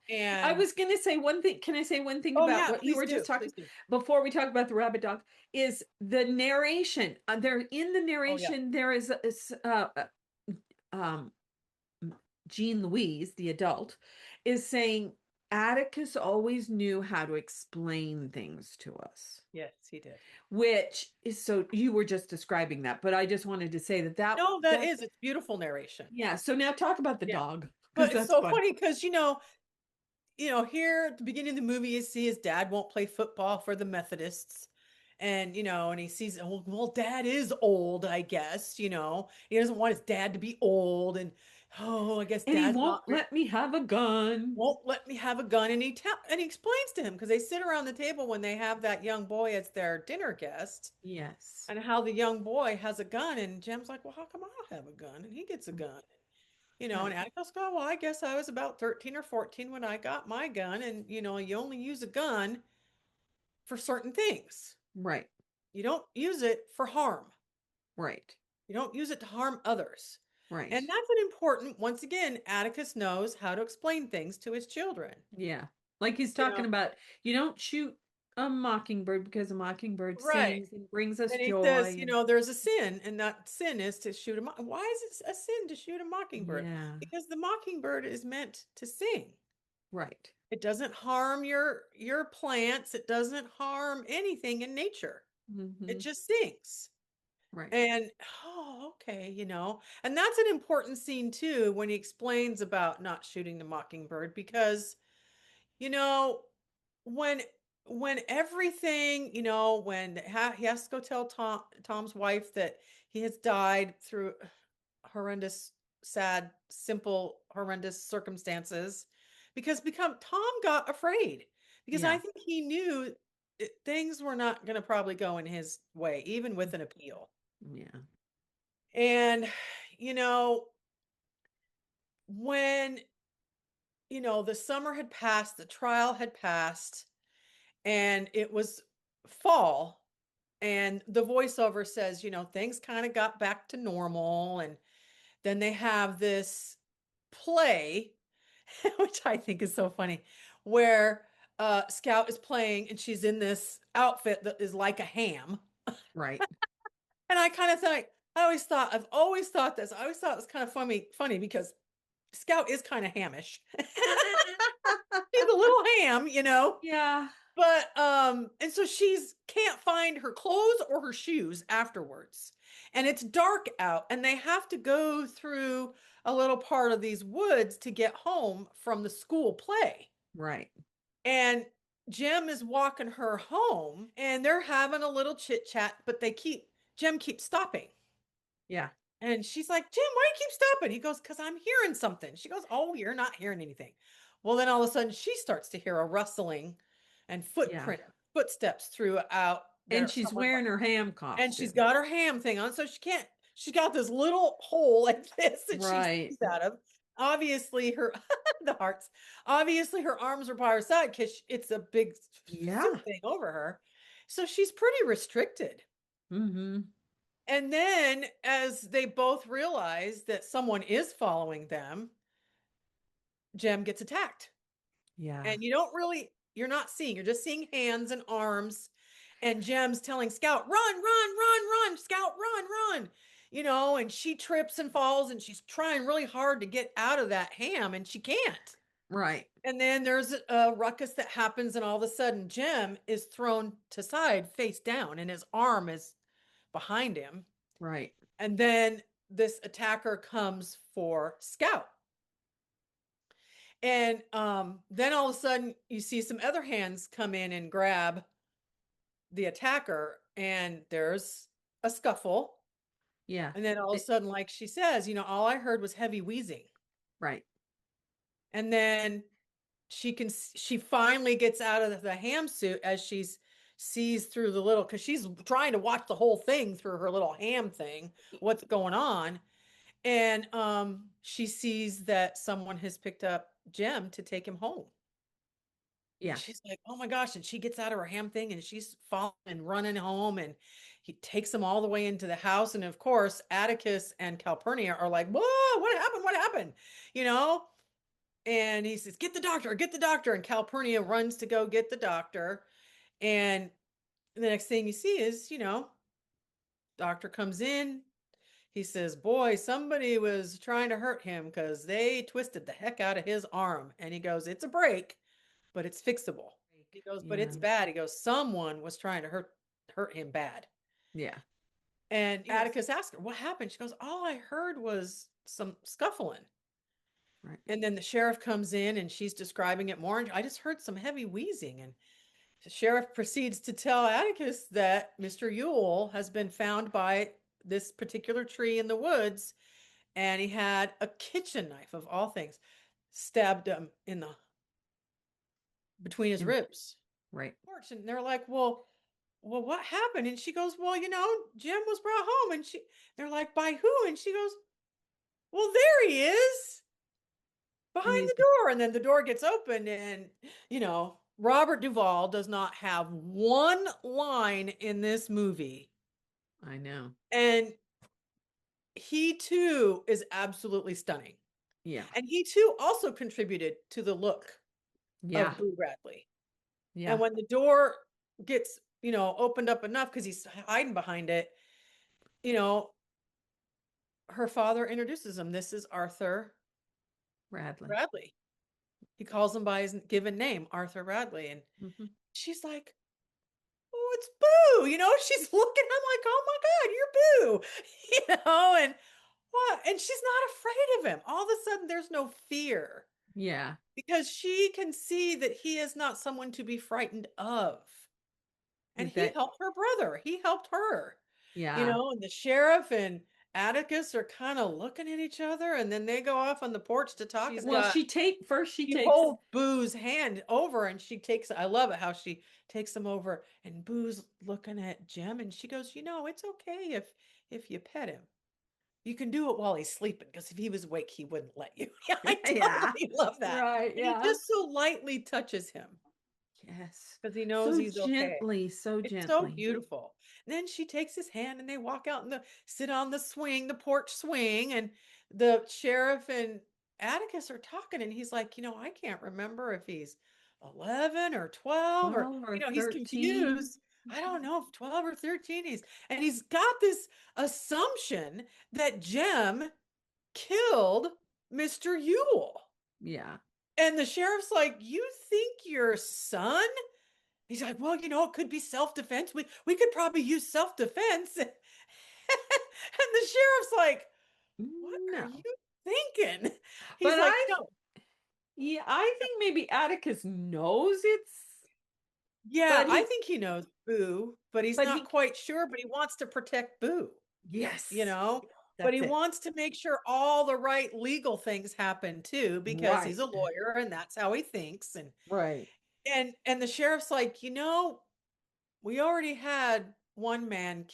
I And was going to say one thing. Can I say one thing oh about yeah, what you please were do. just talking Please do. before we talk about the rabbit dog? Is the narration. There in the Oh yeah. narration, there is um, Jean Louise, the adult, is saying, Atticus always knew how to explain things to us, Yes, he did. which is so you were just describing that, but I just wanted to say No, it's beautiful narration. yeah. So now talk about the Yeah. dog because But it's that's so fun. funny because, here at the beginning of the movie, you see his dad won't play football for the Methodists. And, and he sees, well, dad is old, I guess, he doesn't want his dad to be old. And, I guess And he dad's won't not, let me have a gun. won't let me have a gun. And he explains to him because they sit around the table when they have that young boy as their dinner guest Yes. and how the young boy has a gun. And Jem's like, well, how come I have a gun? And he gets a gun. And Right. Atticus goes, well, I guess I was about 13 or 14 when I got my gun. And, you only use a gun for certain things. Right. You don't use it for harm. Right. You don't use it to harm others. Right. And that's an important, once again, Atticus knows how to explain things to his children. Yeah. Like he's You talking know, about you don't shoot a mockingbird because a mockingbird right. sings and brings us And he says, joy. And there's a sin, and that sin is to shoot why is it a sin to shoot a mockingbird? yeah. Because the mockingbird is meant to sing. Right. It doesn't harm your plants. It doesn't harm anything in nature. It Hmm. just sings. Right. And okay, and that's an important scene too when he explains about not shooting the mockingbird because you know when when everything when he has to go tell Tom's wife that he has died through horrendous, sad, simple, horrendous circumstances because Tom got afraid because I Yeah. think he knew things were not going to probably go in his way even with an appeal. Yeah. And, you know, when, the summer had passed, the trial had passed, and it was fall, and the voiceover says, things kind of got back to normal. And then they have this play, which I think is so funny, where Scout is playing and she's in this outfit that is like a ham. Right. And I kind of thought, I've always thought this. I always thought it was kind of funny because Scout is kind of hamish. She's a little ham. Yeah. But and so she's can't find her clothes or her shoes afterwards. And it's dark out and they have to go through a little part of these woods to get home from the school play. Right. And Jem is walking her home and they're having a little chit chat, but Jem keeps stopping. Yeah. And she's like, Jim, why do you keep stopping? He goes, because I'm hearing something. She goes, oh, you're not hearing anything. Well, then all of a sudden she starts to hear a rustling and Yeah. footsteps throughout And there. she's wearing her ham And she's costume. got her ham thing on. So she's got this little hole like this that she Right. sees out of. Obviously her, the hearts, obviously her arms are by her side because it's a big Yeah. suit thing over her. So she's pretty restricted. Mm-hmm. And then as they both realize that someone is following them, Jem gets attacked. Yeah. And you're not seeing, you're just seeing hands and arms. And Jem's telling Scout, run, run, run, run, Scout, run, run. And she trips and falls and she's trying really hard to get out of that ham and she can't. Right. And then there's a ruckus that happens and all of a sudden Jem is thrown to side face down and his arm is behind him. Right. And then this attacker comes for Scout. And then all of a sudden you see some other hands come in and grab the attacker and there's a scuffle. Yeah. And then all of a sudden, like she says, all I heard was heavy wheezing. Right. And then she finally gets out of the ham suit as sees through the little, because she's trying to watch the whole thing through her little ham thing, what's going on. And she sees that someone has picked up Jem to take him home. Yeah. And she's like, oh my gosh. And she gets out of her ham thing and she's falling and running home. And he takes them all the way into the house. And of course, Atticus and Calpurnia are like, whoa, what happened? What happened? And he says, get the doctor, get the doctor. And Calpurnia runs to go get the doctor. And the next thing you see is, doctor comes in. He says, boy, somebody was trying to hurt him because they twisted the heck out of his arm. And he goes, it's a break, but it's fixable. He goes, but it's Yeah. bad. He goes, someone was trying to hurt him bad. Yeah. And Atticus asked her, what happened? She goes, all I heard was some scuffling. Right. And then the sheriff comes in and she's describing it more. And I just heard some heavy wheezing. And the sheriff proceeds to tell Atticus that Mr. Yule has been found by this particular tree in the woods. And he had a kitchen knife, of all things, stabbed him between his ribs. Right. And they're like, well, what happened? And she goes, well, Jim was brought home. And they're like, by who? And she goes, well, there he is behind the door. And then the door gets open and, Robert Duvall does not have one line in this movie. I know. And he too is absolutely stunning. Yeah. And he too also contributed to the look of Boo Radley. Yeah. And when the door gets, opened up enough because he's hiding behind it, her father introduces him. This is Arthur Radley. He calls him by his given name, Arthur Radley. And she's like, oh, it's Boo. She's looking. I'm like, oh my God, you're Boo. And what? And she's not afraid of him. All of a sudden, there's no fear. Yeah. Because she can see that he is not someone to be frightened of. And he helped her brother. He helped her. Yeah. And the sheriff and Atticus are kind of looking at each other, and then they go off on the porch to talk. She holds Boo's hand over, and I love it how she takes him over, and Boo's looking at Jem, and she goes, it's okay if you pet him. You can do it while he's sleeping, because if he was awake, he wouldn't let you. I totally love that. Right. And he just so lightly touches him. Yes. Because he knows he's gently, okay. So gently. It's so beautiful. And then she takes his hand and they walk out and sit on the porch swing. And the sheriff and Atticus are talking. And he's like, I can't remember if he's 11 or 12 or he's 13. confused. I don't know if 12 or 13 and he's got this assumption that Jem killed Mr. Yule. Yeah. And the sheriff's like, you think your son? He's like, well, it could be self-defense. We could probably use self-defense. And the sheriff's like, what are you thinking? He's but like, no. Yeah, I think maybe Atticus knows it's. Yeah, I think he knows Boo, but he's not quite sure, but he wants to protect Boo. Yes. But he wants to make sure all the right legal things happen too, because he's a lawyer and that's how he thinks. And And the sheriff's like, we already had one man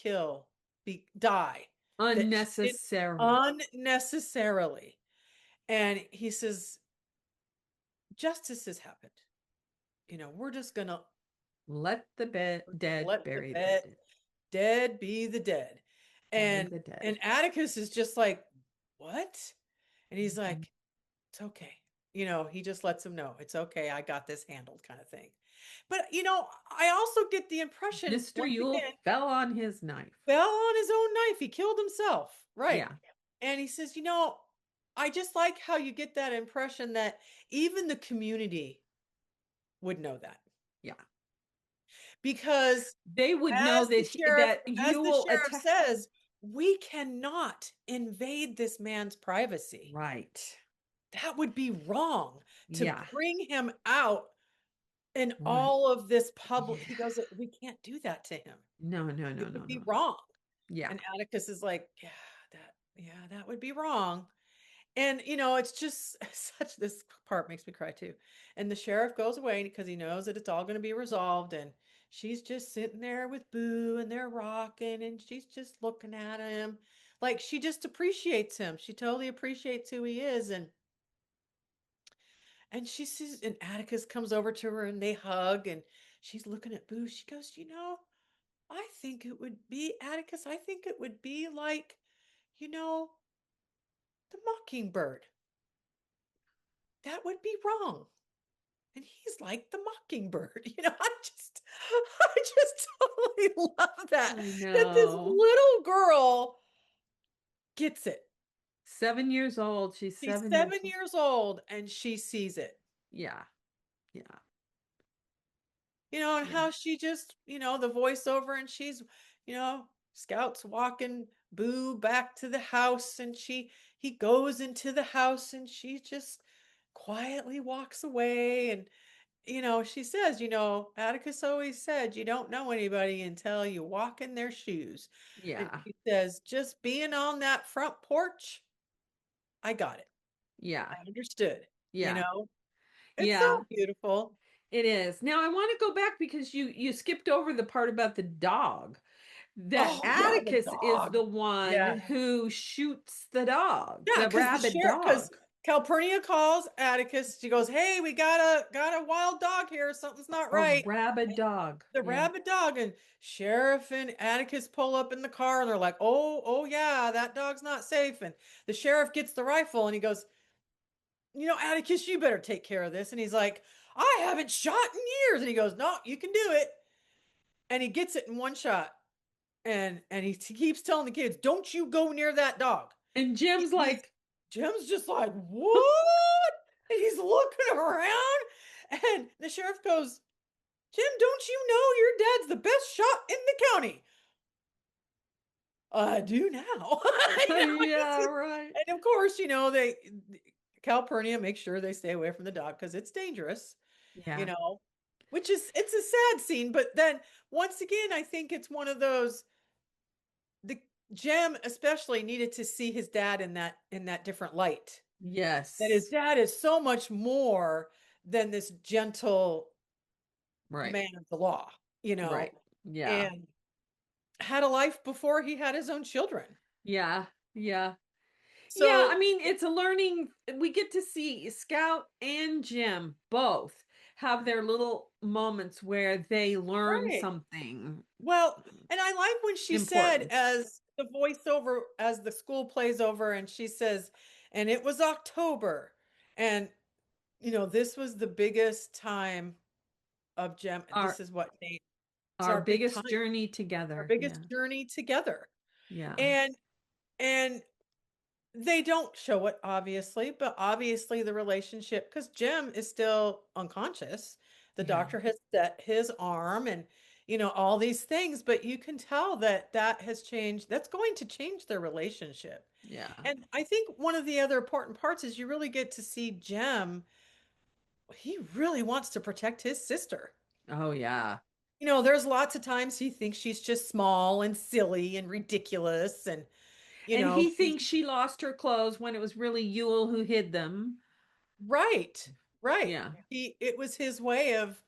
die unnecessarily. And he says, justice has happened. We're just gonna let the dead bury the dead. Dead be the dead. And Atticus is just like, what? And he's like, it's okay. He just lets him know it's okay. I got this handled, kind of thing. But, I also get the impression Mr. Yule fell on his knife. Fell on his own knife. He killed himself. Right. Yeah. And he says, I just like how you get that impression that even the community would know that. Yeah. Because they would know that Yule says, we cannot invade this man's privacy. Right. That would be wrong to bring him out in all of this public. He goes, we can't do that to him. No. It would be wrong. Yeah. And Atticus is like, that would be wrong. And, it's just this part makes me cry too. And the sheriff goes away because he knows that it's all going to be resolved. And she's just sitting there with Boo and they're rocking and she's just looking at him. Like she just appreciates him. She totally appreciates who he is. And she sees, and Atticus comes over to her and they hug and she's looking at Boo. She goes, I think it would be, Atticus, I think it would be like, the Mockingbird. That would be wrong. And he's like the Mockingbird. I just totally love that. That this little girl gets it. 7 years old. She's 7 years old and she sees it. Yeah. and Yeah. how she just, the voiceover, and she's, Scout's walking Boo back to the house, and he goes into the house, and she just quietly walks away. And, she says, Atticus always said, you don't know anybody until you walk in their shoes. And Yeah. she says, just being on that front porch, I got it. Yeah. I understood, Yeah. It's so Yeah. beautiful. It is. Now I want to go back because you skipped over the part about the dog. That Oh, yeah, the Atticus is dog. the one Yeah. who shoots the dog, Yeah, the because rabid because dog. Calpurnia calls Atticus. She goes, "Hey, we got a wild dog here. Something's not A right." rabid dog. The Yeah. rabid dog, and Sheriff and Atticus pull up in the car, and they're like, "Oh yeah, that dog's not safe." And the sheriff gets the rifle, and he goes, Atticus, you better take care of this. And he's like, "I haven't shot in years." And he goes, "No, you can do it." And he gets it in one shot, and he keeps telling the kids, "Don't you go near that dog." And Jim's He's like, Jim's just like, "What?" And he's looking around, and the sheriff goes, "Jim, don't you know your dad's the best shot in the county?" "I do now." yeah, right. And of course, they Calpurnia makes sure they stay away from the dog because it's dangerous, you Yeah. know, which it's a sad scene. But then once again, I think it's one of those, the Jem especially needed to see his dad in that different light. That his Yes. dad is so much more than this gentle Right. man of the law, Right. Yeah. and had a life before he had his own children. Yeah. Yeah. Yeah, I So, mean, it's a learning. We get to see Scout and Jim both have their little moments where they learn right. something Well, and I like when she said, important. as the voiceover, as the school plays over, and she says, "And it was October." And, this was the biggest time of Jem. This Our is what Nate, it's our our big biggest time, journey our together. biggest Yeah. journey together. Yeah. And, and they don't show it, obviously, but obviously the relationship, because Jim is still unconscious. The Yeah. doctor has set his arm, and, all these things, but you can tell that has changed. That's going to change their relationship. Yeah. And I think one of the other important parts is you really get to see Jim. He really wants to protect his sister. Oh yeah. There's lots of times he thinks she's just small and silly and ridiculous, and, And he he's thinks she lost her clothes when it was really Yule who hid them. right, right. Yeah. It was his way of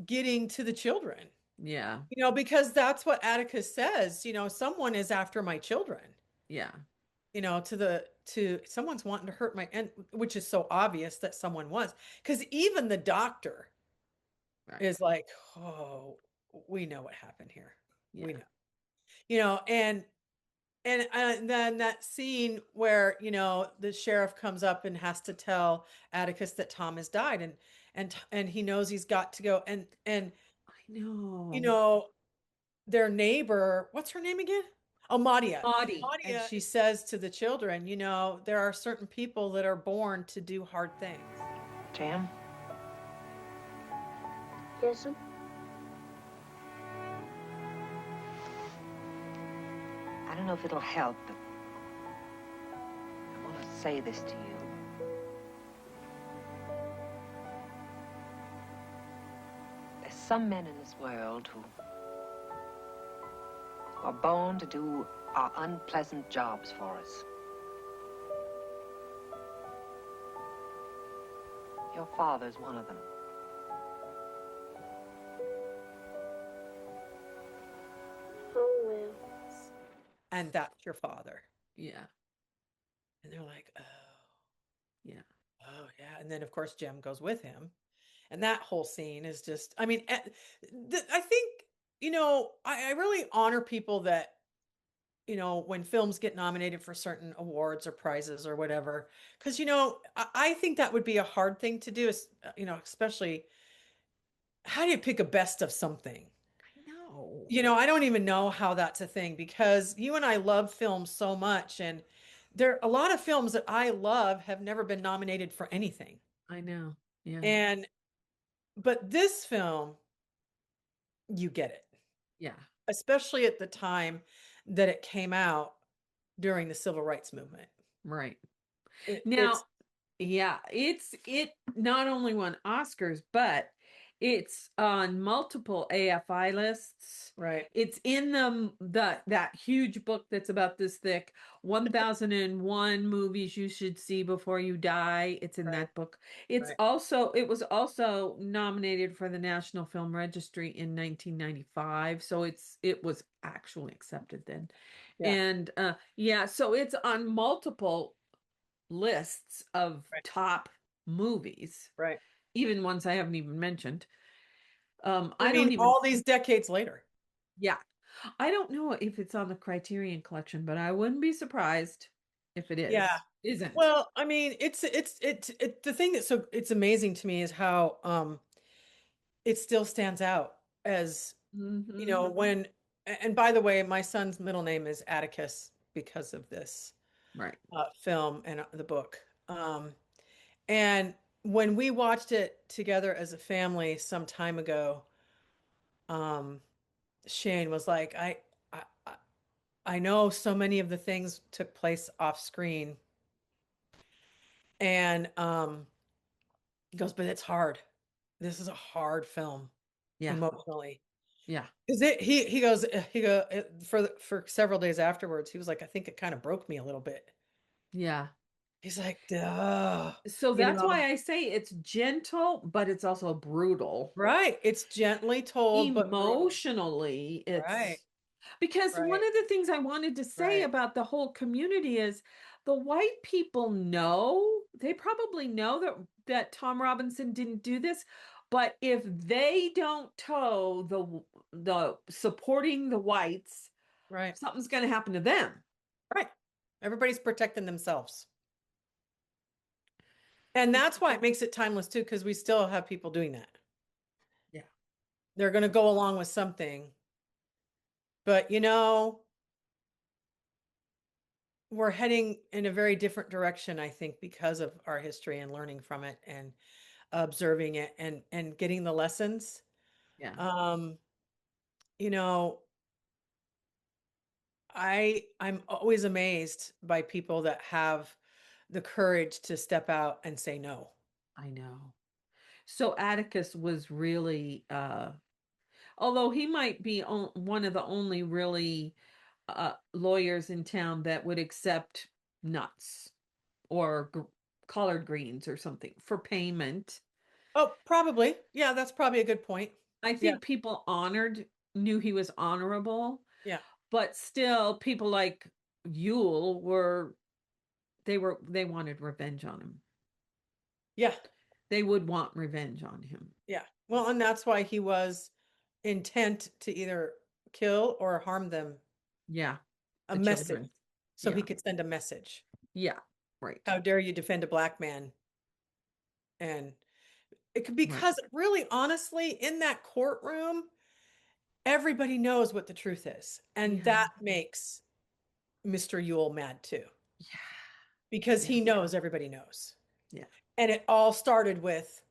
getting to the children, Yeah. because that's what Atticus says, someone is after my children, Yeah. to someone's wanting to hurt my, and which is so obvious that someone was, because even the doctor Right. is like, "Oh, we know what happened here. We Yeah. know." And then that scene where, the sheriff comes up and has to tell Atticus that Tom has died, and he knows he's got to go, and I know. you know their neighbor, what's her name again? Oh, Madia. Maudie. And she says to the children, there are certain people that are born to do hard things. Jem? Yes'm. I don't know if it'll help, but I want to say this to you. There's some men in this world who are born to do our unpleasant jobs for us. Your father's one of them. Oh, well. And that's your father. Yeah. And they're like, "Oh, Yeah. oh yeah." And then of course Jem goes with him. And that whole scene is just, I mean, I think, I really honor people that, when films get nominated for certain awards or prizes or whatever, because, I think that would be a hard thing to do, especially, how do you pick a best of something? I know. I don't even know how that's a thing, because you and I love films so much, and there are a lot of films that I love have never been nominated for anything. I know. Yeah. And but this film you get it. Yeah. Especially at the time that it came out during the civil rights movement. Right. It's Now, yeah, it not only won Oscars, but it's on multiple AFI lists. right. It's in that huge book that's about this thick, 1001 movies you should see before you die. It's in Right. that book. It was also nominated for the National Film Registry in 1995, so it was actually accepted then. Yeah. And yeah, so it's on multiple lists of Right. top movies, Right. even ones I haven't even mentioned. I mean, all these decades later. Yeah, I don't know if it's on the Criterion Collection, but I wouldn't be surprised if it is. Yeah. Isn't. Well, I mean, it's the thing that's so it's amazing to me is how it still stands out as, Mm-hmm. when, and by the way, my son's middle name is Atticus because of this Right. film and the book. And when we watched it together as a family some time ago, um, Shane was like, I, I I know so many of the things took place off screen. And he goes, but it's hard. This is a hard film Yeah. emotionally. Yeah. Is it he goes for several days afterwards, he was like, I think it kind of broke me a little bit. Yeah. He's like, duh. So that's why I say it's gentle, but it's also brutal. Right. It's gently told, but brutal. Emotionally, Right. because one Right. of the things I wanted to say Right. about the whole community is the white people know, they probably know that Tom Robinson didn't do this, but if they don't toe the supporting the whites, Right. something's going to happen to them. Right. Everybody's protecting themselves. And that's why it makes it timeless too, because we still have people doing that. Yeah. They're going to go along with something. But we're heading in a very different direction, I think, because of our history and learning from it and observing it and getting the lessons. Yeah. You know, I'm always amazed by people that have the courage to step out and say no. I know. So Atticus was really although he might be one of the only really lawyers in town that would accept nuts or collard greens or something for payment. Oh, probably. Yeah, that's probably a good point. I Yeah. think people knew he was honorable, Yeah. but still people like Yule they wanted revenge on him. Yeah. They would want revenge on him. Yeah. Well, and that's why he was intent to either kill or harm them. Yeah. A The message. children. So he Yeah. could send a message. Yeah. Right. How dare you defend a black man? And it could, Right. because really, honestly, in that courtroom, everybody knows what the truth is. And Yeah. that makes Mr. Yule mad too. Yeah. Because Yeah. he knows everybody knows. Yeah. And it all started with,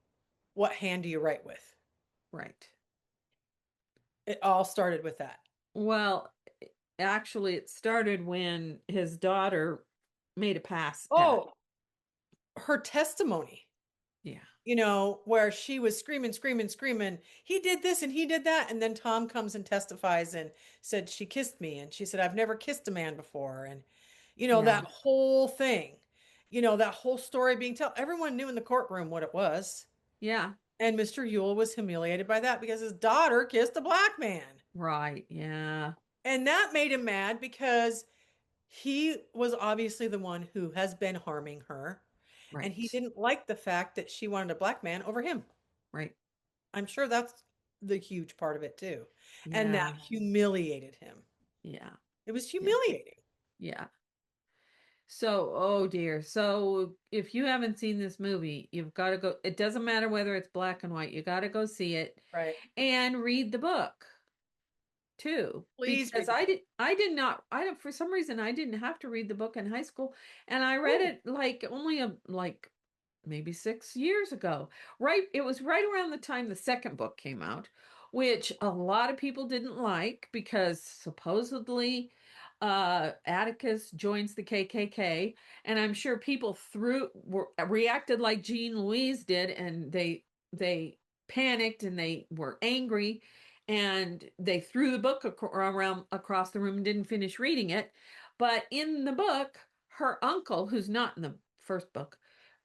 what hand do you write with? Right. It all started with that. Well, actually, it started when his daughter made a pass. Oh, her testimony. Yeah. Where she was screaming, he did this and he did that. And then Tom comes and testifies and said, she kissed me. And she said, I've never kissed a man before. And, Yeah. that whole thing, that whole story being told, everyone knew in the courtroom what it was. Yeah. And Mr. Yule was humiliated by that because his daughter kissed a black man. Right. Yeah. And that made him mad because he was obviously the one who has been harming her. Right. And he didn't like the fact that she wanted a black man over him. Right. I'm sure that's the huge part of it too. Yeah. And that humiliated him. Yeah. It was humiliating. Yeah. So, oh dear. So, if you haven't seen this movie, you've got to go. It doesn't matter whether it's black and white. You got to go see it. Right. And read the book too. Please Because for some reason I didn't have to read the book in high school, and I read it only maybe 6 years ago. Right, it was right around the time the second book came out, which a lot of people didn't like because supposedly Atticus joins the KKK, and I'm sure people reacted like Jean Louise did, and they panicked and they were angry, and they threw the book around across the room and didn't finish reading it. But in the book, her uncle, who's not in the first book,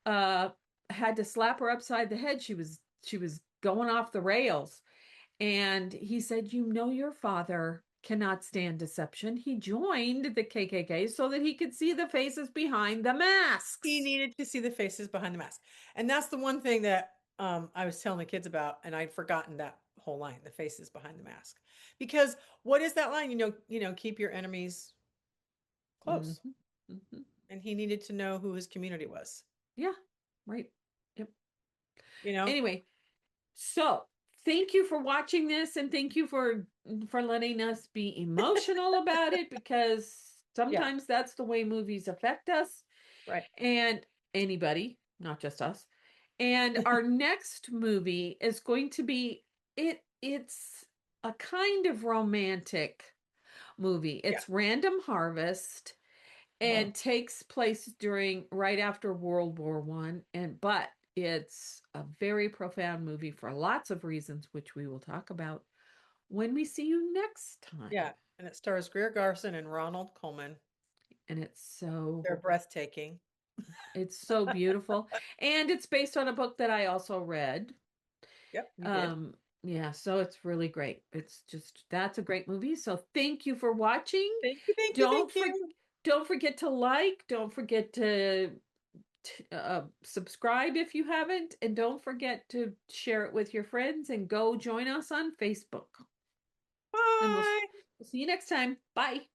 uh, had to slap her upside the head. She was going off the rails, and he said, "You know, your father cannot stand deception. He joined the KKK so that he could see the faces behind the masks." He needed to see the faces behind the mask. And that's the one thing that I was telling the kids about, and I'd forgotten that whole line, the faces behind the mask. Because what is that line? Keep your enemies close. Mhm, mhm. And he needed to know who his community was. Yeah, right. Yep. You know? Anyway, so thank you for watching this, and thank you for letting us be emotional about it, because Yeah, sometimes that's the way movies affect us right. and anybody, not just us. And our next movie is going to be it's a kind of romantic movie. Yeah. It's Random Harvest, and takes place during right after World War One, but it's a very profound movie for lots of reasons, which we will talk about when we see you next time. Yeah. And it stars Greer Garson and Ronald Colman. And They're breathtaking. it's so beautiful. And it's based on a book that I also read. Yep, you did. Yeah, so it's really great. That's a great movie. So thank you for watching. Thank you, thank you, Don't thank you. don't forget to like, don't forget to subscribe if you haven't, and don't forget to share it with your friends, and go join us on Facebook. And Bye. we'll see you next time. Bye.